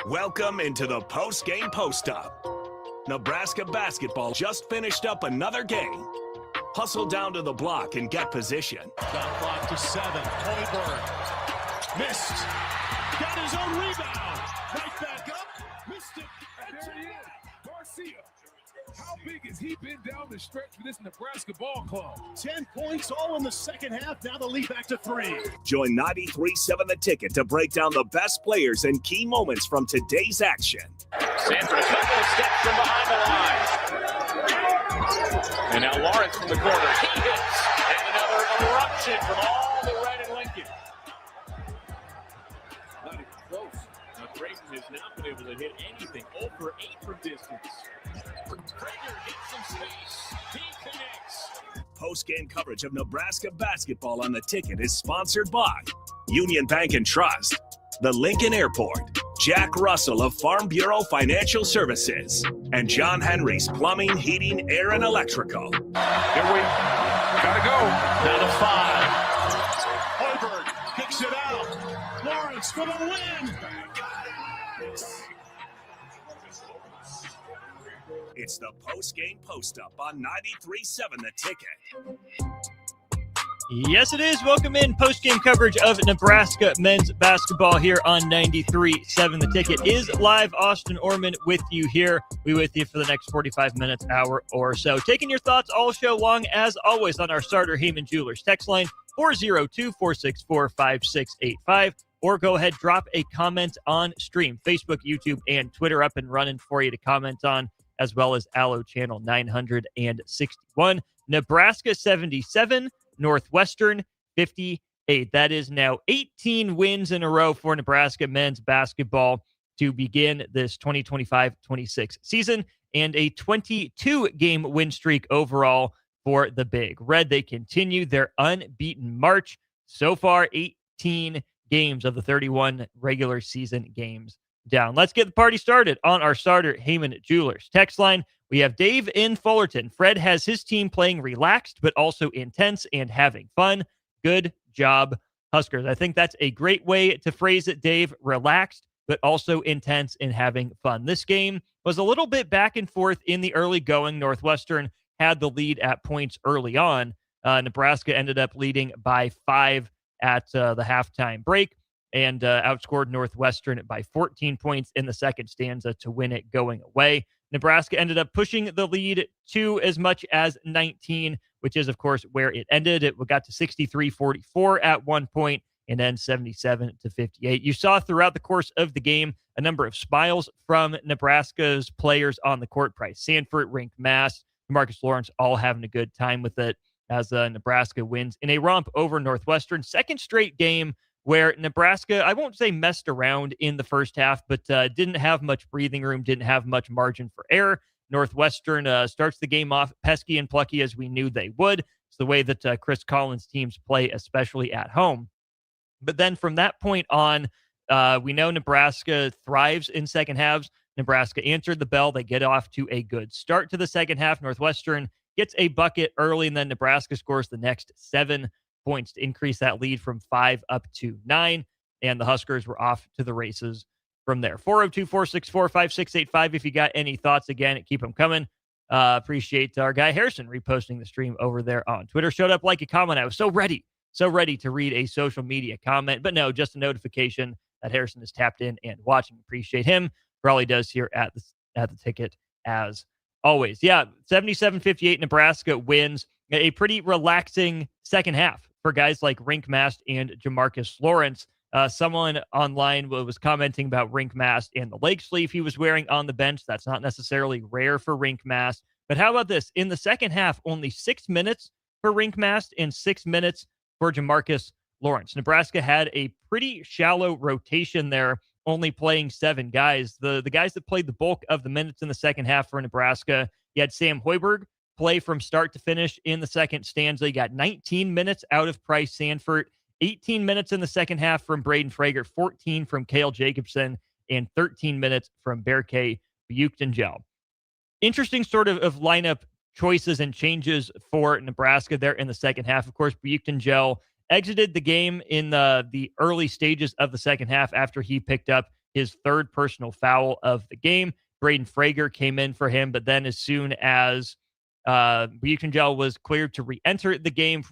Welcome into the post-game post-up. Nebraska basketball just finished up another game. Hustle down to the block and get position. Shot clock to 7. Hoiberg missed. Got his own rebound. Right back up. Missed it. And there he is. Garcia. How big has he been down the stretch for this Nebraska ball club? 10 points all in the second half. Now the lead back to 3. Join 93.7 The Ticket to break down the best players and key moments from today's action. Sanford a couple of steps from behind the line. And now Lawrence from the corner. He hits. And another eruption from all the red and Lincoln. Not even close. Now Creighton has not been able to hit anything. 0 for 8 from distance. Prager gets some space. He connects. Post-game coverage of Nebraska basketball on The Ticket is sponsored by Union Bank and Trust, the Lincoln Airport, Jack Russell of Farm Bureau Financial Services, and John Henry's Plumbing, Heating, Air, and Electrical. Here we gotta go. Down to 5. Hoiberg kicks it out. Lawrence for the win. It's the post-game post-up on 93.7 The Ticket. Yes, it is. Welcome in. Post-game coverage of Nebraska men's basketball here on 93.7 The Ticket is live. Austin Orman with you here. We with you for the next 45 minutes, hour or so. Taking your thoughts all show long, as always, on our starter Heyman Jewelers text line 402-464-5685. Or go ahead, drop a comment on stream. Facebook, YouTube, and Twitter up and running for you to comment on, as well as Allo Channel 961. Nebraska 77, Northwestern 58. That is now 18 wins in a row for Nebraska men's basketball to begin this 2025-26 season, and a 22-game win streak overall for the Big Red. They continue their unbeaten march. So far, 18 games of the 31 regular season games down. Let's get the party started on our starter, Heyman Jewelers text line. We have Dave in Fullerton. Fred has his team playing relaxed, but also intense and having fun. Good job, Huskers. I think that's a great way to phrase it, Dave. Relaxed, but also intense and having fun. This game was a little bit back and forth in the early going. Northwestern had the lead at points early on. Nebraska ended up leading by 5 at the halftime break and outscored Northwestern by 14 points in the second stanza to win it going away. Nebraska ended up pushing the lead to as much as 19, which is, of course, where it ended. It got to 63-44 at one point and then 77-58. You saw throughout the course of the game a number of smiles from Nebraska's players on the court. Price Sanford, Rink Mast, Marcus Lawrence, all having a good time with it as Nebraska wins in a romp over Northwestern. Second straight game where Nebraska, I won't say messed around in the first half, but didn't have much breathing room, didn't have much margin for error. Northwestern starts the game off pesky and plucky as we knew they would. It's the way that Chris Collins' teams play, especially at home. But then from that point on, we know Nebraska thrives in second halves. Nebraska answered the bell. They get off to a good start to the second half. Northwestern gets a bucket early, and then Nebraska scores the next 7 points to increase that lead from 5 up to 9. And the Huskers were off to the races from there. 402-464-5685. If you got any thoughts, again, keep them coming. Appreciate our guy Harrison reposting the stream over there on Twitter. Showed up like a comment. I was so ready to read a social media comment, but no, just a notification that Harrison is tapped in and watching. Appreciate him for all he does here at the Ticket, as always. Yeah, 77-58, Nebraska wins. A pretty relaxing second half for guys like Rink Mast and Jamarcus Lawrence. Someone online was commenting about Rink Mast and the leg sleeve he was wearing on the bench. That's not necessarily rare for Rink Mast. But how about this? In the second half, only 6 minutes for Rink Mast and 6 minutes for Jamarcus Lawrence. Nebraska had a pretty shallow rotation there, only playing 7 guys. The guys that played the bulk of the minutes in the second half for Nebraska, you had Sam Hoiberg play from start to finish in the second stanza. You got 19 minutes out of Price Sanford, 18 minutes in the second half from Braden Frager, 14 from Cale Jacobson, and 13 minutes from Berke Buchtengel. Interesting sort of lineup choices and changes for Nebraska there in the second half. Of course, Buchtengel exited the game in the early stages of the second half after he picked up his third personal foul of the game. Braden Frager came in for him, but then as soon as Buchenwald was cleared to re-enter the game,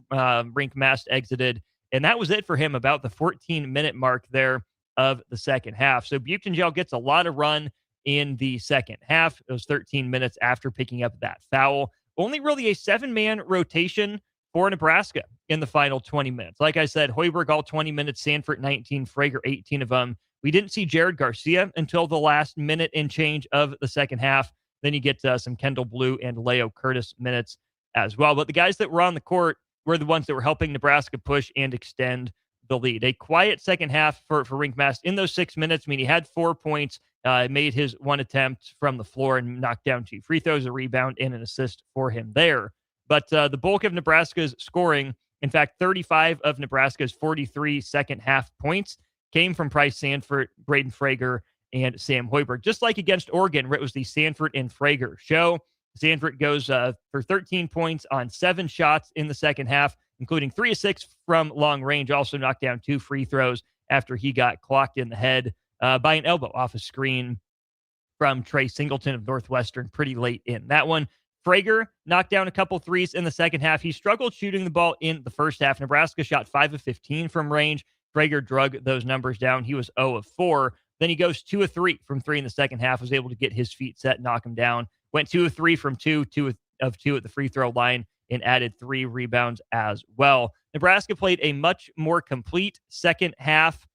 Rink Mast exited, and that was it for him about the 14-minute mark there of the second half. So Buchenwald gets a lot of run in the second half. It was 13 minutes after picking up that foul. Only really a 7-man rotation for Nebraska in the final 20 minutes. Like I said, Hoiberg all 20 minutes, Sanford 19, Frager 18 of them. We didn't see Jared Garcia until the last minute and change of the second half. Then you get some Kendall Blue and Leo Curtis minutes as well. But the guys that were on the court were the ones that were helping Nebraska push and extend the lead. A quiet second half for Rink Mast in those 6 minutes. I mean, he had 4 points, made his one attempt from the floor and knocked down 2 free throws, a rebound, and an assist for him there. But the bulk of Nebraska's scoring, in fact, 35 of Nebraska's 43 second half points came from Price Sanford, Braden Frager, and Sam Hoiberg. Just like against Oregon, where it was the Sanford and Frager show. Sanford goes for 13 points on 7 shots in the second half, including 3 of 6 from long range. Also knocked down 2 free throws after he got clocked in the head by an elbow off a screen from Trey Singleton of Northwestern pretty late in that one. Frager knocked down a couple threes in the second half. He struggled shooting the ball in the first half. Nebraska shot 5 of 15 from range. Frager drug those numbers down. He was 0 of 4. Then he goes 2 of 3 from 3 in the second half, was able to get his feet set, knock him down. Went 2 of 3 from 2 of 2 at the free throw line, and added 3 rebounds as well. Nebraska played a much more complete second half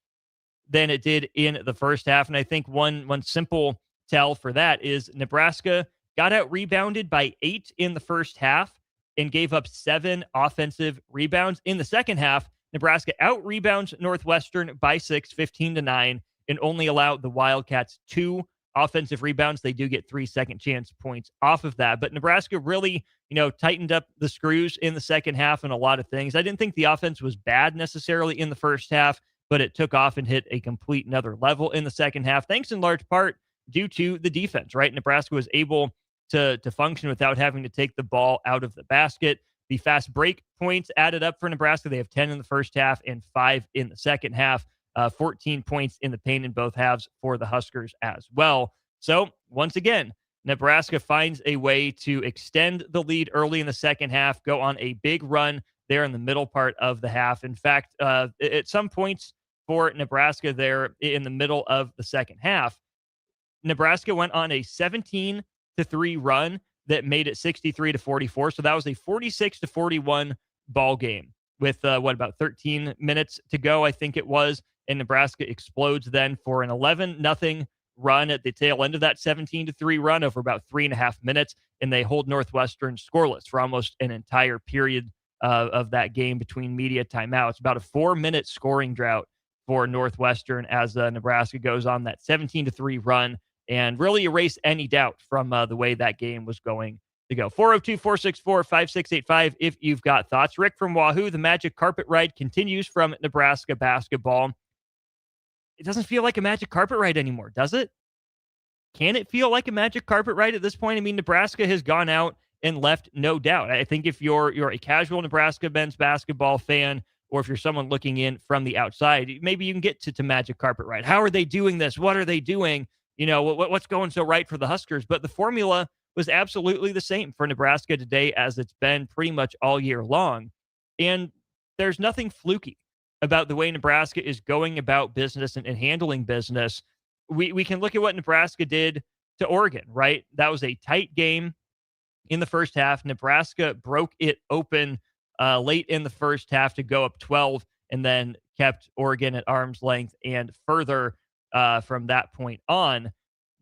than it did in the first half. And I think one simple tell for that is Nebraska got out rebounded by 8 in the first half and gave up 7 offensive rebounds. In the second half, Nebraska out rebounds Northwestern by 6, 15-9, and only allowed the Wildcats 2 offensive rebounds. They do get 3 second chance points off of that. But Nebraska really, tightened up the screws in the second half and a lot of things. I didn't think the offense was bad necessarily in the first half, but it took off and hit a complete another level in the second half, thanks in large part due to the defense, right? Nebraska was able to function without having to take the ball out of the basket. The fast break points added up for Nebraska. They have 10 in the first half and 5 in the second half. 14 points in the paint in both halves for the Huskers as well. So once again, Nebraska finds a way to extend the lead early in the second half, go on a big run there in the middle part of the half. In fact, at some points for Nebraska there in the middle of the second half, Nebraska went on a 17-3 run that made it 63-44. So that was a 46-41 ball game with about 13 minutes to go, I think it was. And Nebraska explodes then for an 11-0 run at the tail end of that 17-3 run over about 3.5 minutes. And they hold Northwestern scoreless for almost an entire period of that game between media timeouts. About a 4-minute scoring drought for Northwestern as Nebraska goes on that 17-3 run and really erase any doubt from the way that game was going to go. 402-464-5685 if you've got thoughts. Rick from Wahoo, the magic carpet ride continues from Nebraska basketball. It doesn't feel like a magic carpet ride anymore, does it? Can it feel like a magic carpet ride at this point? I mean, Nebraska has gone out and left no doubt. I think if you're a casual Nebraska men's basketball fan, or if you're someone looking in from the outside, maybe you can get to magic carpet ride. How are they doing this? What are they doing? What's going so right for the Huskers? But the formula was absolutely the same for Nebraska today as it's been pretty much all year long. And there's nothing fluky about the way Nebraska is going about business and handling business. We can look at what Nebraska did to Oregon, right? That was a tight game in the first half. Nebraska broke it open late in the first half to go up 12 and then kept Oregon at arm's length and further from that point on.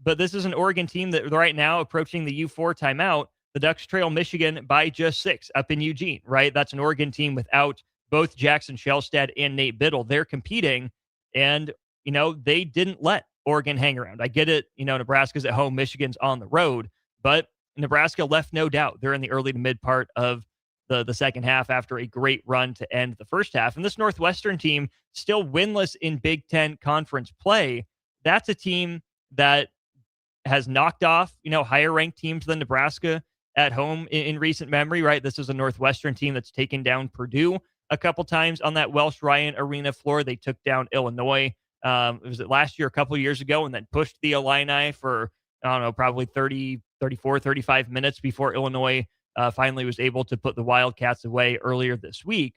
But this is an Oregon team that right now approaching the U4 timeout. The Ducks trail Michigan by just 6 up in Eugene, right? That's an Oregon team without both Jackson Shellstad and Nate Biddle. They're competing, and, they didn't let Oregon hang around. I get it. Nebraska's at home, Michigan's on the road, but Nebraska left no doubt. They're in the early to mid part of the second half after a great run to end the first half. And this Northwestern team still winless in Big Ten conference play. That's a team that has knocked off, higher ranked teams than Nebraska at home in recent memory, right? This is a Northwestern team that's taken down Purdue a couple times on that Welsh Ryan Arena floor. They took down Illinois Was it last year, a couple of years ago, and then pushed the Illini for, I don't know, probably 30, 34, 35 minutes before Illinois finally was able to put the Wildcats away earlier this week.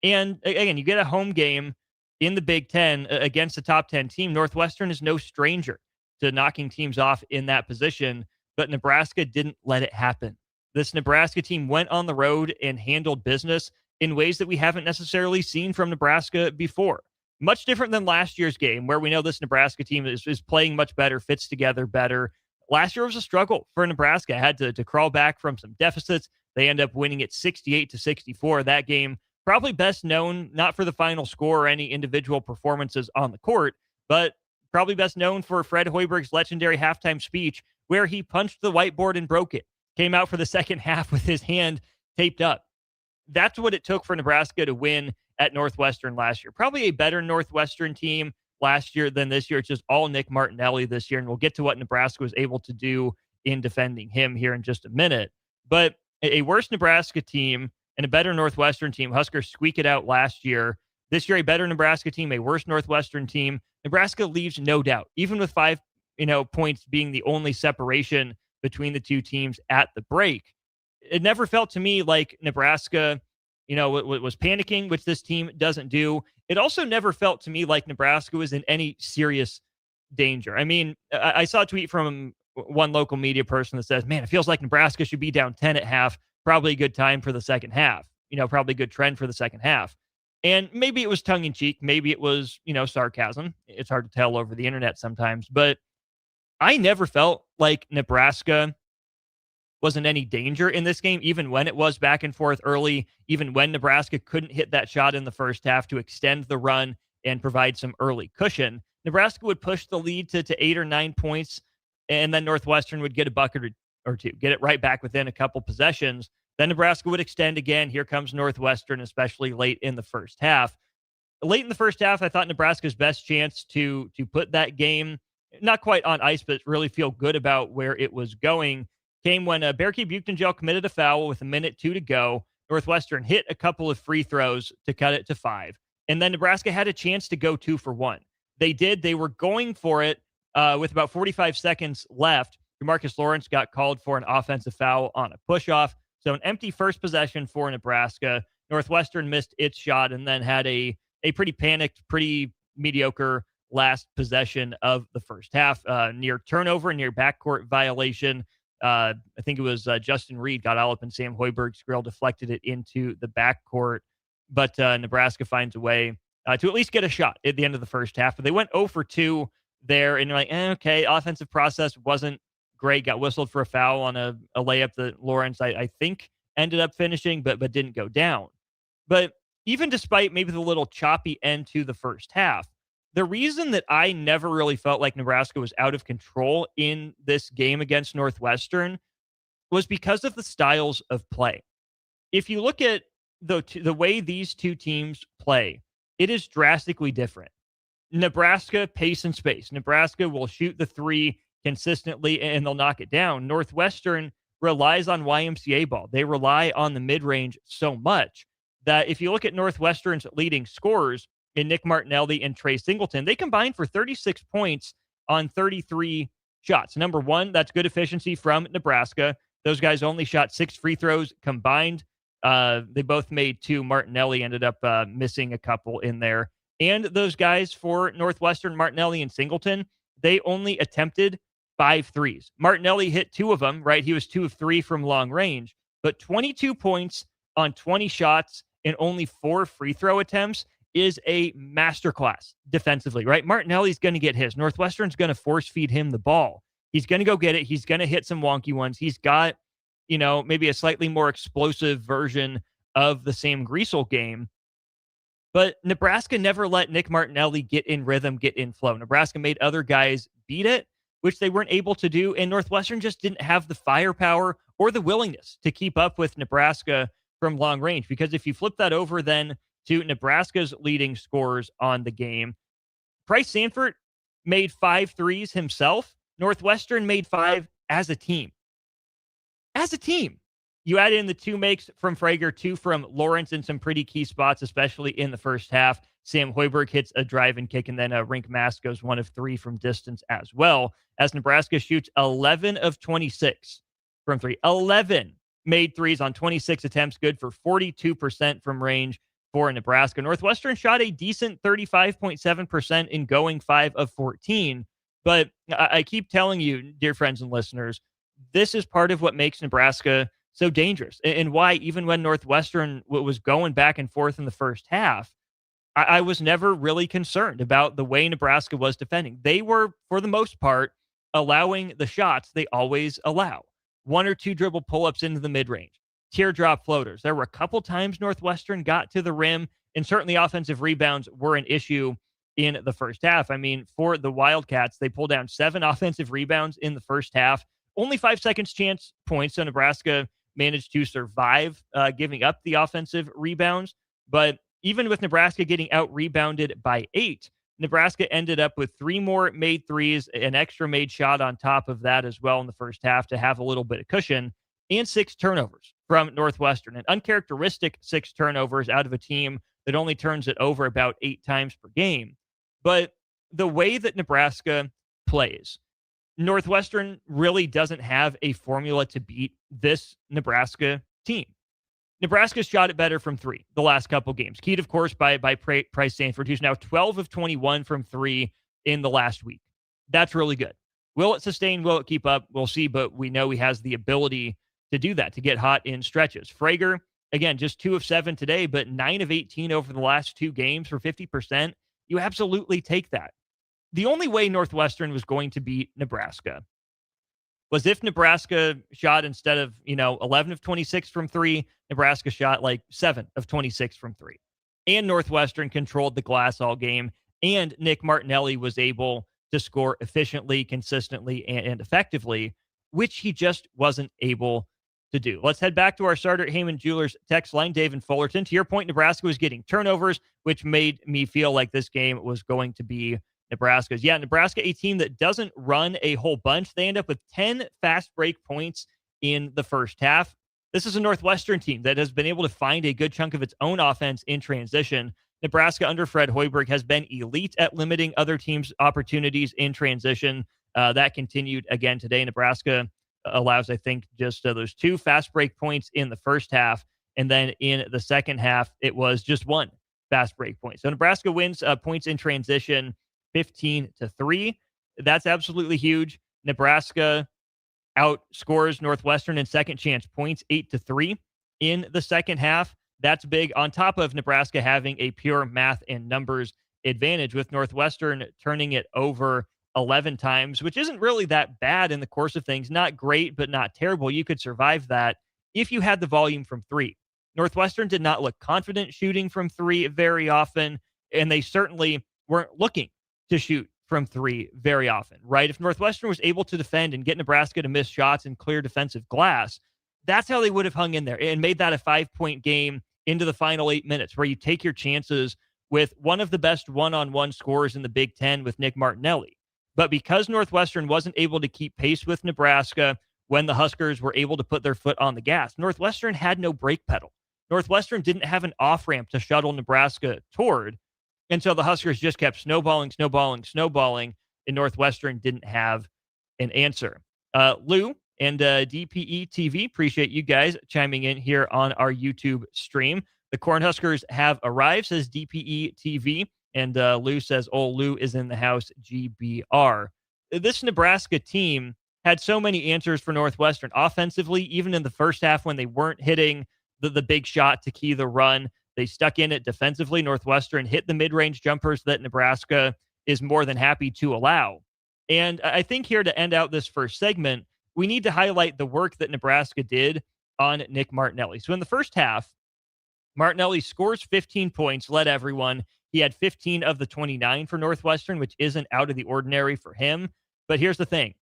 And again, you get a home game in the Big Ten against a top 10 team. Northwestern is no stranger to knocking teams off in that position, but Nebraska didn't let it happen. This Nebraska team went on the road and handled business in ways that we haven't necessarily seen from Nebraska before. Much different than last year's game, where we know this Nebraska team is playing much better, fits together better. Last year was a struggle for Nebraska. Had to crawl back from some deficits. They end up winning it 68-64. That game probably best known not for the final score or any individual performances on the court, but probably best known for Fred Hoiberg's legendary halftime speech where he punched the whiteboard and broke it. Came out for the second half with his hand taped up. That's what it took for Nebraska to win at Northwestern last year. Probably a better Northwestern team last year than this year. It's just all Nick Martinelli this year, and we'll get to what Nebraska was able to do in defending him here in just a minute. But a worse Nebraska team and a better Northwestern team. Huskers squeak it out last year. This year, a better Nebraska team, a worse Northwestern team. Nebraska leaves no doubt, even with 5 points being the only separation between the two teams at the break. It never felt to me like Nebraska, was panicking, which this team doesn't do. It also never felt to me like Nebraska was in any serious danger. I mean, I saw a tweet from one local media person that says, man, it feels like Nebraska should be down 10 at half. Probably a good time for the second half, probably a good trend for the second half. And maybe it was tongue in cheek. Maybe it was, sarcasm. It's hard to tell over the internet sometimes, but I never felt like Nebraska was in any danger in this game, even when it was back and forth early, even when Nebraska couldn't hit that shot in the first half to extend the run and provide some early cushion. Nebraska would push the lead to 8 or 9 points, and then Northwestern would get a bucket or two, get it right back within a couple possessions. Then Nebraska would extend again. Here comes Northwestern, especially late in the first half. Late in the first half, I thought Nebraska's best chance to put that game, not quite on ice, but really feel good about where it was going, came when Berkey Buchtengel committed a foul with 1:02 to go. Northwestern hit a couple of free throws to cut it to 5. And then Nebraska had a chance to go 2 for 1. They did. They were going for it with about 45 seconds left. Marcus Lawrence got called for an offensive foul on a push-off. So an empty first possession for Nebraska. Northwestern missed its shot and then had a pretty panicked, pretty mediocre last possession of the first half. Near turnover, near backcourt violation. I think it was Justin Reed got all up in Sam Hoiberg's grill, deflected it into the backcourt. But Nebraska finds a way to at least get a shot at the end of the first half. But they went 0 for 2 there. And you're like, okay, offensive process wasn't great. Got whistled for a foul on a layup that Lawrence, I think, ended up finishing, but didn't go down. But even despite maybe the little choppy end to the first half, the reason that I never really felt like Nebraska was out of control in this game against Northwestern was because of the styles of play. If you look at the way these two teams play, it is drastically different. Nebraska, pace and space. Nebraska will shoot the 3 consistently and they'll knock it down. Northwestern relies on YMCA ball. They rely on the mid-range so much that if you look at Northwestern's leading scorers in Nick Martinelli and Trey Singleton, they combined for 36 points on 33 shots. Number one, that's good efficiency from Nebraska. Those guys only shot 6 free throws combined. They both made 2. Martinelli ended up missing a couple in there. And those guys for Northwestern, Martinelli and Singleton, they only attempted 5 threes. Martinelli hit 2 of them, right? He was 2 of 3 from long range, but 22 points on 20 shots and only 4 free throw attempts is a masterclass defensively, right? Martinelli's going to get his. Northwestern's going to force feed him the ball. He's going to go get it. He's going to hit some wonky ones. He's got, maybe a slightly more explosive version of the Sam Griesel game. But Nebraska never let Nick Martinelli get in rhythm, get in flow. Nebraska made other guys beat it, which they weren't able to do. And Northwestern just didn't have the firepower or the willingness to keep up with Nebraska from long range. Because if you flip that over then to Nebraska's leading scorers on the game, Price Sanford made 5 threes himself. Northwestern made 5 as a team. As a team. You add in the 2 makes from Frager, 2 from Lawrence in some pretty key spots, especially in the first half. Sam Hoiberg hits a drive and kick, and then Rink Mass goes 1 of 3 from distance as well, as Nebraska shoots 11 of 26 from 3. 11 made threes on 26 attempts, good for 42% from range for Nebraska. Northwestern shot a decent 35.7% in going 5 of 14. But I keep telling you, dear friends and listeners, this is part of what makes Nebraska so dangerous, and why even when Northwestern was going back and forth in the first half, I was never really concerned about the way Nebraska was defending. They were, for the most part, allowing the shots they always allow. 1 or 2 dribble pull-ups into the mid-range, teardrop floaters. There were a couple times Northwestern got to the rim, and certainly offensive rebounds were an issue in the first half. I mean, for the Wildcats, they pulled down 7 offensive rebounds in the first half. Only 5 seconds chance points, so Nebraska managed to survive giving up the offensive rebounds. But even with Nebraska getting out-rebounded by 8, Nebraska ended up with 3 more made threes, an extra made shot on top of that as well in the first half to have a little bit of cushion, and 6 turnovers from Northwestern. An uncharacteristic 6 turnovers out of a team that only turns it over about 8 times per game. But the way that Nebraska plays, Northwestern really doesn't have a formula to beat this Nebraska team. Nebraska's shot it better from 3 the last couple games, keyed, of course, by Price Sanford, who's now 12 of 21 from 3 in the last week. That's really good. Will it sustain? Will it keep up? We'll see, but we know he has the ability to do that, to get hot in stretches. Frager, again, just 2 of 7 today, but 9 of 18 over the last 2 games for 50%. You absolutely take that. The only way Northwestern was going to beat Nebraska was if Nebraska shot, instead of, 11 of 26 from 3, Nebraska shot like 7 of 26 from 3. And Northwestern controlled the glass all game, and Nick Martinelli was able to score efficiently, consistently, and effectively, which he just wasn't able to do. Let's head back to our starter at Heyman Jewelers text line, Dave and Fullerton. To your point, Nebraska was getting turnovers, which made me feel like this game was going to be Nebraska's. Yeah, Nebraska, a team that doesn't run a whole bunch. They end up with 10 fast break points in the first half. This is a Northwestern team that has been able to find a good chunk of its own offense in transition. Nebraska under Fred Hoiberg has been elite at limiting other teams' opportunities in transition. That continued again today. Nebraska allows, I think, just those 2 fast break points in the first half. And then in the second half, it was just 1 fast break point. So Nebraska wins points in transition 15-3. That's absolutely huge. Nebraska outscores Northwestern in second chance points 8-3 in the second half. That's big, on top of Nebraska having a pure math and numbers advantage, with Northwestern turning it over 11 times, which isn't really that bad in the course of things. Not great, but not terrible. You could survive that if you had the volume from 3. Northwestern did not look confident shooting from 3 very often, and they certainly weren't looking to shoot from 3 very often, right? If Northwestern was able to defend and get Nebraska to miss shots and clear defensive glass, that's how they would have hung in there and made that a 5-point game into the final 8 minutes, where you take your chances with one of the best one-on-one scorers in the Big Ten with Nick Martinelli. But because Northwestern wasn't able to keep pace with Nebraska when the Huskers were able to put their foot on the gas, Northwestern had no brake pedal. Northwestern didn't have an off-ramp to shuttle Nebraska toward. And so the Huskers just kept snowballing, and Northwestern didn't have an answer. Lou and DPE TV, appreciate you guys chiming in here on our YouTube stream. The Cornhuskers have arrived, says DPE TV. And Lou says, oh, Lou is in the house, GBR. This Nebraska team had so many answers for Northwestern offensively, even in the first half when they weren't hitting the big shot to key the run. They stuck in it defensively. Northwestern hit the mid-range jumpers that Nebraska is more than happy to allow. And I think here, to end out this first segment, we need to highlight the work that Nebraska did on Nick Martinelli. So in the first half, Martinelli scores 15 points, led everyone. He had 15 of the 29 for Northwestern, which isn't out of the ordinary for him. But here's the thing.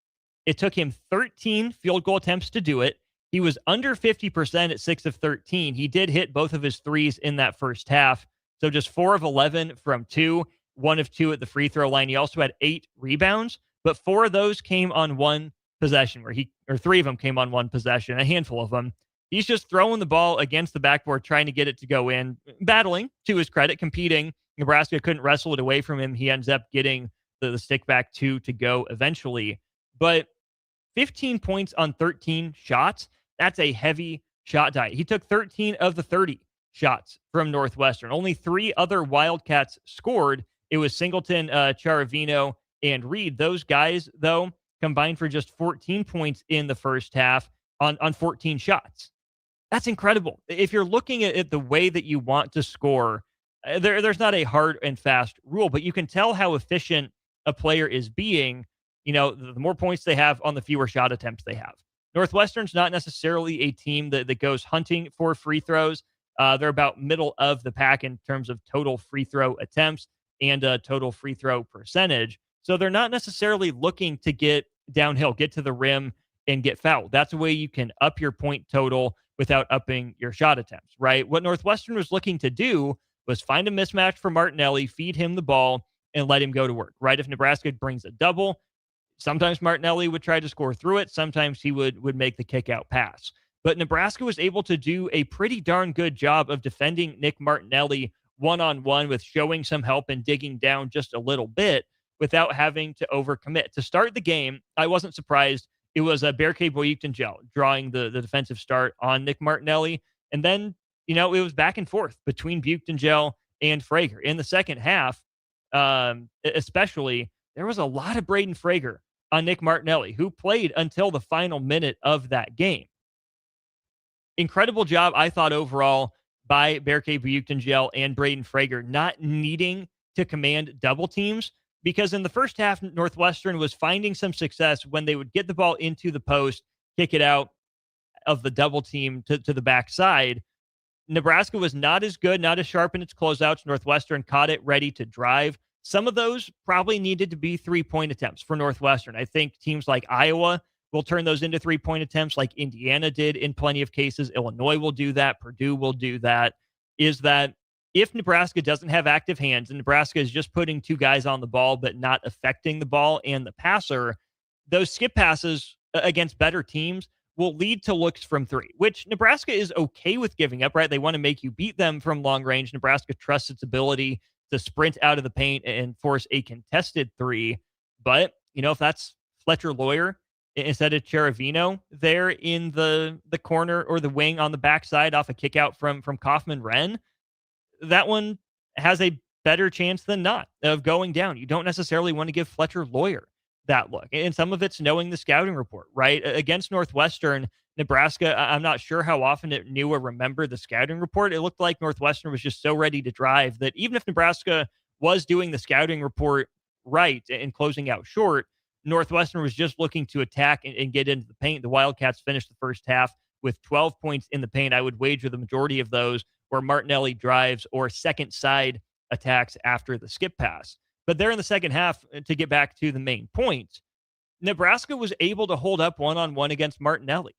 It took him 13 field goal attempts to do it. He was under 50% at 6 of 13. He did hit both of his threes in that first half. So just 4 of 11 from 2, 1 of 2 at the free throw line. He also had 8 rebounds, but 4 of those came on 1 possession, or 3 of them came on 1 possession, a handful of them He's just throwing the ball against the backboard, trying to get it to go in, battling, to his credit, competing. Nebraska couldn't wrestle it away from him. He ends up getting the stick back to go eventually. But 15 points on 13 shots, that's a heavy shot diet. He took 13 of the 30 shots from Northwestern. Only 3 other Wildcats scored. It was Singleton, Charavino, and Reed. Those guys, though, combined for just 14 points in the first half on 14 shots. That's incredible. If you're looking at the way that you want to score, there's not a hard and fast rule, but you can tell how efficient a player is being, the more points they have on the fewer shot attempts they have. Northwestern's not necessarily a team that goes hunting for free throws. They're about middle of the pack in terms of total free throw attempts and total free throw percentage. So they're not necessarily looking to get downhill, get to the rim, and get fouled. That's a way you can up your point total without upping your shot attempts, right? What Northwestern was looking to do was find a mismatch for Martinelli, feed him the ball, and let him go to work, right? If Nebraska brings a double, sometimes Martinelli would try to score through it. Sometimes he would make the kick out pass. But Nebraska was able to do a pretty darn good job of defending Nick Martinelli one-on-one with showing some help and digging down just a little bit without having to overcommit. To start the game, I wasn't surprised. It was Berke Boyuktenjel drawing the defensive start on Nick Martinelli. And then, it was back and forth between Buchtengel and Frager. In the second half, especially, there was a lot of Braden Frager on Nick Martinelli, who played until the final minute of that game. Incredible job, I thought, overall by Berke Buchtengel and Braden Frager, not needing to command double teams, because in the first half, Northwestern was finding some success when they would get the ball into the post, kick it out of the double team to the backside. Nebraska was not as good, not as sharp in its closeouts. Northwestern caught it ready to drive. Some of those probably needed to be 3-point attempts for Northwestern. I think teams like Iowa will turn those into 3-point attempts like Indiana did in plenty of cases. Illinois will do that. Purdue will do that. Is that if Nebraska doesn't have active hands and Nebraska is just putting 2 guys on the ball but not affecting the ball and the passer, those skip passes against better teams will lead to looks from 3, which Nebraska is okay with giving up, right? They want to make you beat them from long range. Nebraska trusts its ability to sprint out of the paint and force a contested 3. But, if that's Fletcher Lawyer instead of Charavino there in the corner or the wing on the backside off a kick out from Kaufman Wren, that one has a better chance than not of going down. You don't necessarily want to give Fletcher Lawyer that look. And some of it's knowing the scouting report, right? Against Northwestern, Nebraska, I'm not sure how often it knew or remembered the scouting report. It looked like Northwestern was just so ready to drive that even if Nebraska was doing the scouting report right and closing out short, Northwestern was just looking to attack and get into the paint. The Wildcats finished the first half with 12 points in the paint. I would wager the majority of those were Martinelli drives or second side attacks after the skip pass. But there in the second half, to get back to the main point, Nebraska was able to hold up one-on-one against Martinelli.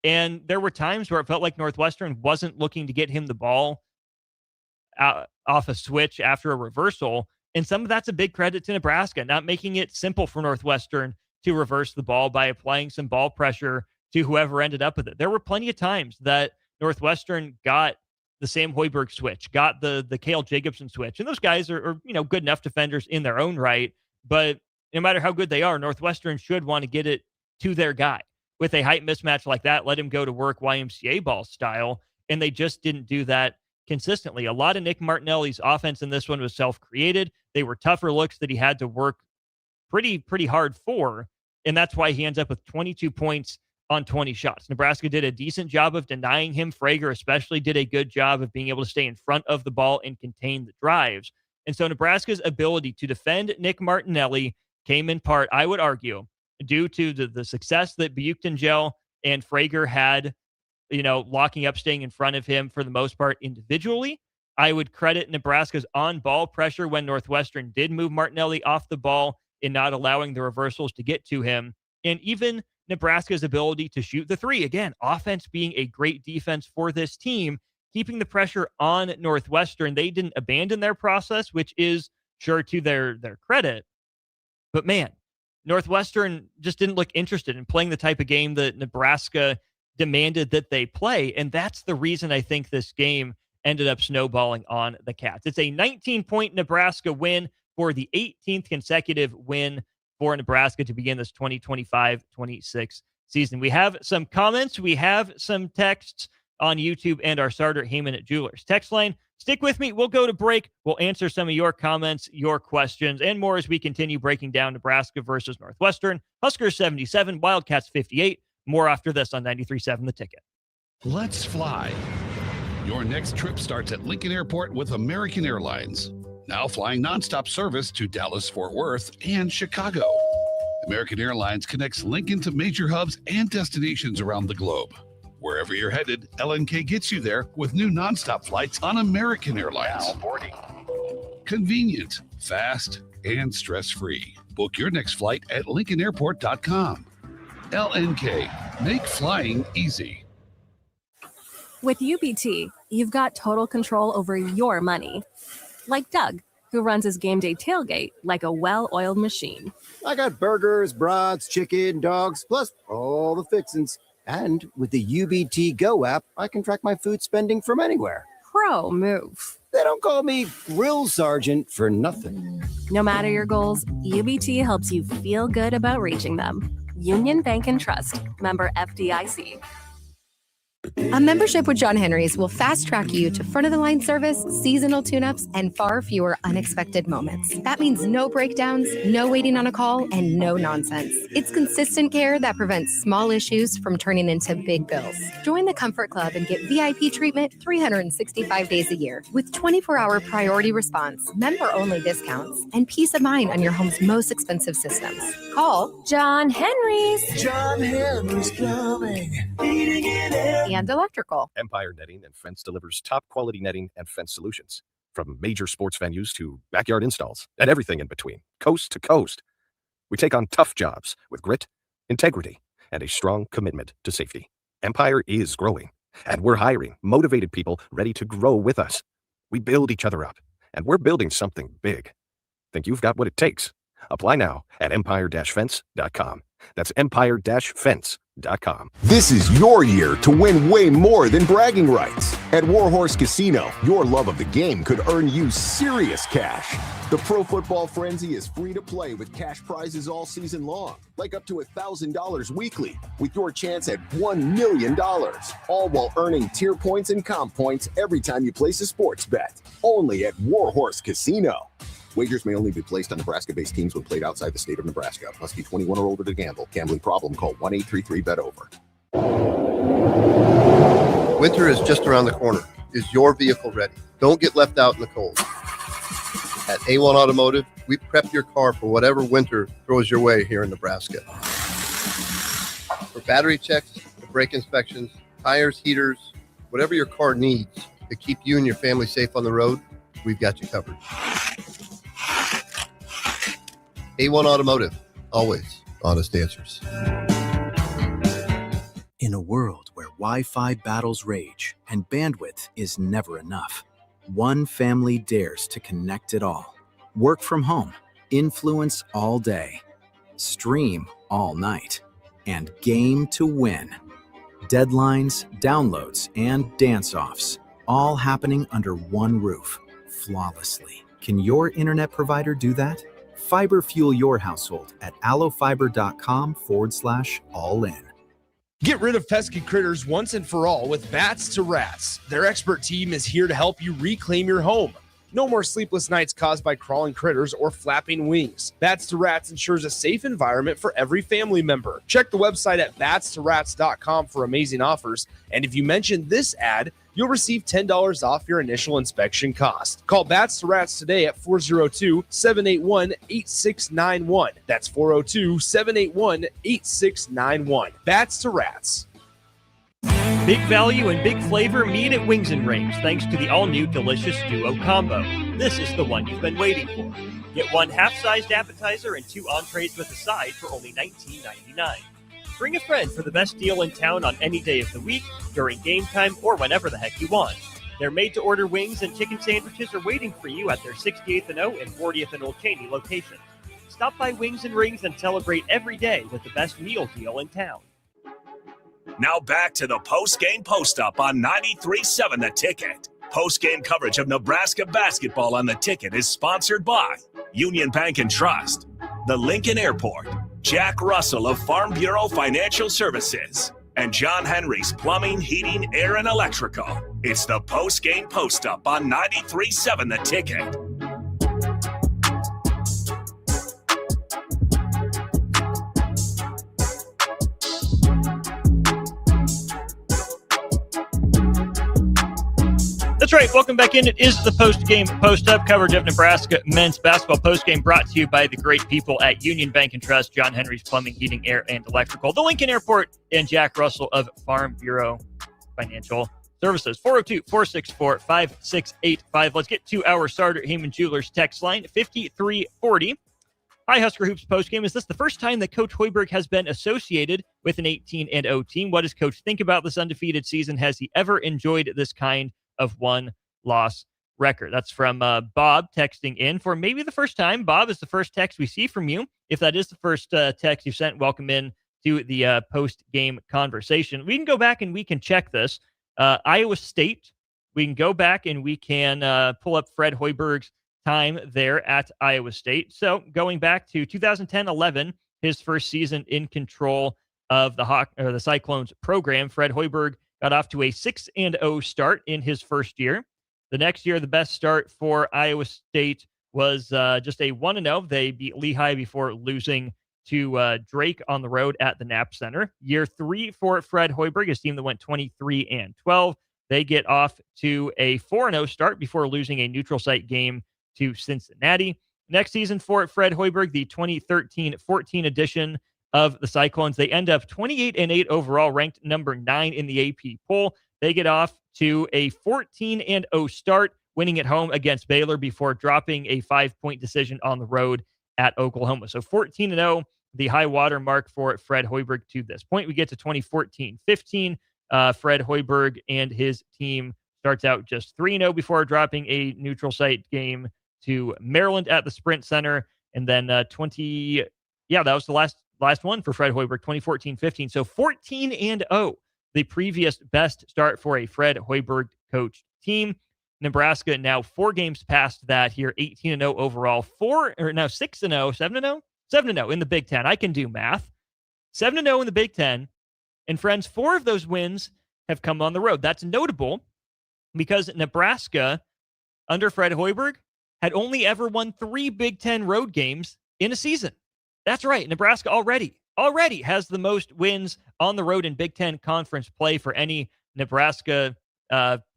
And there were times where it felt like Northwestern wasn't looking to get him the ball off a switch after a reversal. And some of that's a big credit to Nebraska, not making it simple for Northwestern to reverse the ball by applying some ball pressure to whoever ended up with it. There were plenty of times that Northwestern got the Sam Hoiberg switch, got the Cale Jacobson switch. And those guys are good enough defenders in their own right. But no matter how good they are, Northwestern should want to get it to their guy. With a height mismatch like that, let him go to work YMCA ball style. And they just didn't do that consistently. A lot of Nick Martinelli's offense in this one was self-created. They were tougher looks that he had to work pretty hard for. And that's why he ends up with 22 points on 20 shots. Nebraska did a decent job of denying him. Frager especially did a good job of being able to stay in front of the ball and contain the drives. And so Nebraska's ability to defend Nick Martinelli came in part, I would argue, due to the success that Buchtengel and Frager had, locking up, staying in front of him for the most part individually. I would credit Nebraska's on-ball pressure when Northwestern did move Martinelli off the ball in not allowing the reversals to get to him. And even Nebraska's ability to shoot the 3. Again, offense being a great defense for this team, keeping the pressure on Northwestern. They didn't abandon their process, which is sure to their credit. But man, Northwestern just didn't look interested in playing the type of game that Nebraska demanded that they play. And that's the reason I think this game ended up snowballing on the Cats. It's a 19-point Nebraska win for the 18th consecutive win for Nebraska to begin this 2025-26 season. We have some comments. We have some texts on YouTube and our starter at Heyman at Jewelers text line. Stick with me. We'll go to break. We'll answer some of your comments, your questions, and more as we continue breaking down Nebraska versus Northwestern. Huskers 77, Wildcats 58. More after this on 93.7 The Ticket. Let's fly. Your next trip starts at Lincoln Airport with American Airlines. Now flying nonstop service to Dallas, Fort Worth, and Chicago. American Airlines connects Lincoln to major hubs and destinations around the globe. Wherever you're headed, LNK gets you there with new nonstop flights on American Airlines. Now boarding. Convenient, fast, and stress-free. Book your next flight at LincolnAirport.com. LNK, make flying easy. With UBT, you've got total control over your money. Like Doug, who runs his game day tailgate like a well-oiled machine. I got burgers, brats, chicken, dogs, plus all the fixins. And with the UBT Go app, I can track my food spending from anywhere. Pro move. They don't call me Grill Sergeant for nothing. No matter your goals, UBT helps you feel good about reaching them. Union Bank and Trust. Member FDIC. A membership with John Henry's will fast-track you to front-of-the-line service, seasonal tune-ups, and far fewer unexpected moments. That means no breakdowns, no waiting on a call, and no nonsense. It's consistent care that prevents small issues from turning into big bills. Join the Comfort Club and get VIP treatment 365 days a year with 24-hour priority response, member-only discounts, and peace of mind on your home's most expensive systems. Call John Henry's. John Henry's Plumbing. Heating and air. and Electrical. Empire Netting and Fence delivers top quality netting and fence solutions. From major sports venues to backyard installs and everything in between, coast to coast. We take on tough jobs with grit, integrity, and a strong commitment to safety. Empire is growing, and we're hiring motivated people ready to grow with us. We build each other up, and we're building something big. Think you've got what it takes? Apply now at empire-fence.com. That's empire-fence.com. This is your year to win way more than bragging rights. At Warhorse Casino, your love of the game could earn you serious cash. The Pro Football Frenzy is free to play with cash prizes all season long, like up to $1,000 weekly, with your chance at $1 million, all while earning tier points and comp points every time you place a sports bet. Only at Warhorse Casino. Wagers may only be placed on Nebraska-based teams when played outside the state of Nebraska. Must be 21 or older to gamble. Gambling problem? Call 1-833-BET-OVER. Winter is just around the corner. Is your vehicle ready? Don't get left out in the cold. At A1 Automotive, we prep your car for whatever winter throws your way here in Nebraska. For battery checks, brake inspections, tires, heaters, whatever your car needs to keep you and your family safe on the road, we've got you covered. A1 Automotive, always honest answers. In a world where Wi-Fi battles rage and bandwidth is never enough, one family dares to connect it all. Work from home, influence all day, stream all night, and game to win. Deadlines, downloads, and dance-offs, all happening under one roof, flawlessly. Can your internet provider do that? Fiber fuel your household at allofiber.com/all-in. Get rid of pesky critters once and for all with Bats to Rats. Their expert team is here to help you reclaim your home. No more sleepless nights caused by crawling critters or flapping wings. Bats to Rats ensures a safe environment for every family member. Check the website at batstoRats.com for amazing offers. And if you mention this ad, you'll receive $10 off your initial inspection cost. Call Bats to Rats today at 402-781-8691. That's 402-781-8691. Bats to Rats. Big value and big flavor meet at Wings and Rings thanks to the all-new delicious Duo Combo. This is the one you've been waiting for. Get one half-sized appetizer and 2 entrees with a side for only $19.99. Bring a friend for the best deal in town on any day of the week, during game time, or whenever the heck you want. Their made-to-order wings and chicken sandwiches are waiting for you at their 68th and O and 40th and Old Cheney locations. Stop by Wings and Rings and celebrate every day with the best meal deal in town. Now back to the post-game post-up on 93.7 The Ticket. Post-game coverage of Nebraska basketball on The Ticket is sponsored by Union Bank and Trust, the Lincoln Airport, Jack Russell of Farm Bureau Financial Services, and John Henry's Plumbing, Heating, Air, and Electrical. It's the post-game post-up on 93.7 The Ticket. That's right. Welcome back in. It is the post-game post-up coverage of Nebraska men's basketball post-game, brought to you by the great people at Union Bank and Trust, John Henry's Plumbing, Heating, Air, and Electrical, the Lincoln Airport, and Jack Russell of Farm Bureau Financial Services. 402-464-5685. Let's get to our starter Heyman Jewelers text line, 5340. Hi, Husker Hoops postgame. Is this the first time that Coach Hoiberg has been associated with an 18-0 team? What does Coach think about this undefeated season? Has he ever enjoyed this kind of one-loss record? That's from Bob texting in for maybe the first time. Bob, is the first text we see from you. If that is the first text you've sent, welcome in to the post-game conversation. We can go back and we can check this. Iowa State, we can go back and we can pull up Fred Hoiberg's time there at Iowa State. So going back to 2010-11, his first season in control of the Cyclones program, Fred Hoiberg got off to a 6-0 start in his first year. The next year, the best start for Iowa State was just a 1-0. They beat Lehigh before losing to Drake on the road at the Knapp Center. Year 3 for Fred Hoiberg, his team that went 23-12. They get off to a 4-0 start before losing a neutral site game to Cincinnati. Next season for Fred Hoiberg, the 2013-14 edition of the Cyclones, they end up 28-8 overall, ranked number 9 in the AP poll. They get off to a 14-0 start, winning at home against Baylor before dropping a 5-point decision on the road at Oklahoma. So 14-0, the high water mark for Fred Hoiberg to this point. We get to 2014-15. Fred Hoiberg and his team starts out just 3-0 before dropping a neutral site game to Maryland at the Sprint Center. And then that was the last one for Fred Hoiberg, 2014-15. So 14-0, the previous best start for a Fred Hoiberg coached team. Nebraska now 4 games past that here, 18-0 overall, 7-0 in the Big Ten. I can do math. 7-0 in the Big Ten. And friends, 4 of those wins have come on the road. That's notable because Nebraska, under Fred Hoiberg, had only ever won 3 Big Ten road games in a season. That's right. Nebraska already has the most wins on the road in Big Ten conference play for any Nebraska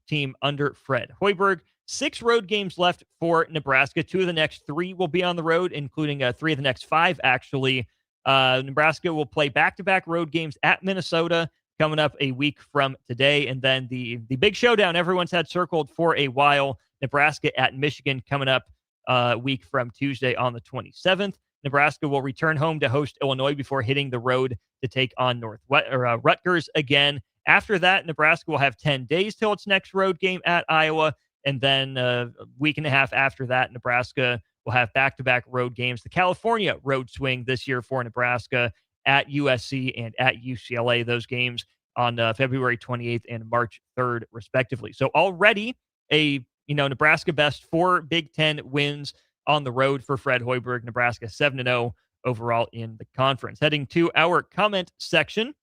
team under Fred Hoiberg. 6 road games left for Nebraska. 2 of the next 3 will be on the road, including 3 of the next 5, actually. Nebraska will play back-to-back road games at Minnesota coming up a week from today. And then the big showdown everyone's had circled for a while, Nebraska at Michigan coming up a week from Tuesday on the 27th. Nebraska will return home to host Illinois before hitting the road to take on Rutgers again. After that, Nebraska will have 10 days till its next road game at Iowa. And then a week and a half after that, Nebraska will have back-to-back road games. The California road swing this year for Nebraska at USC and at UCLA. Those games on February 28th and March 3rd, respectively. So already a Nebraska best 4 Big Ten wins on the road for Fred Hoiberg. Nebraska 7-0 overall in the conference. Heading to our comment section.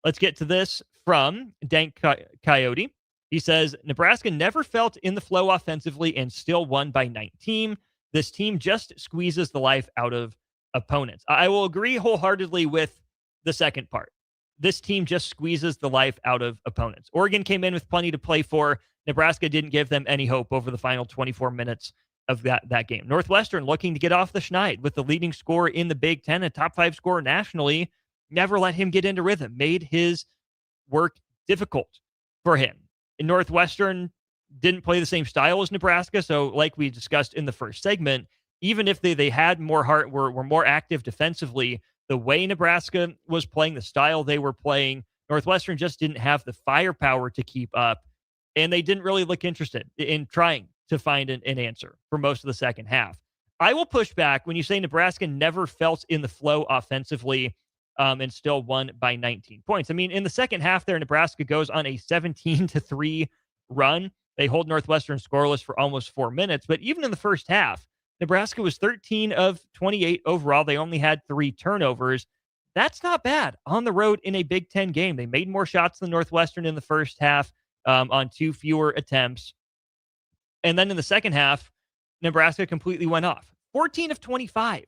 Let's get to this from Dank Coyote. He says, Nebraska never felt in the flow offensively and still won by 19. This team just squeezes the life out of opponents. I will agree wholeheartedly with the second part. This team just squeezes the life out of opponents. Oregon came in with plenty to play for. Nebraska didn't give them any hope over the final 24 minutes of that game. Northwestern looking to get off the schneid with the leading scorer in the Big Ten, a top 5 scorer nationally, never let him get into rhythm, made his work difficult for him. And Northwestern didn't play the same style as Nebraska, so like we discussed in the first segment, even if they had more heart, were more active defensively, the way Nebraska was playing, the style they were playing, Northwestern just didn't have the firepower to keep up, and they didn't really look interested in trying to find an answer for most of the second half. I will push back when you say Nebraska never felt in the flow offensively. and still won by 19 points. I mean, in the second half there, Nebraska goes on a 17-3 run. They hold Northwestern scoreless for almost 4 minutes. But even in the first half, Nebraska was 13 of 28 overall. They only had 3 turnovers. That's not bad on the road in a Big Ten game. They made more shots than Northwestern in the first half on 2 fewer attempts. And then in the second half, Nebraska completely went off. 14 of 25.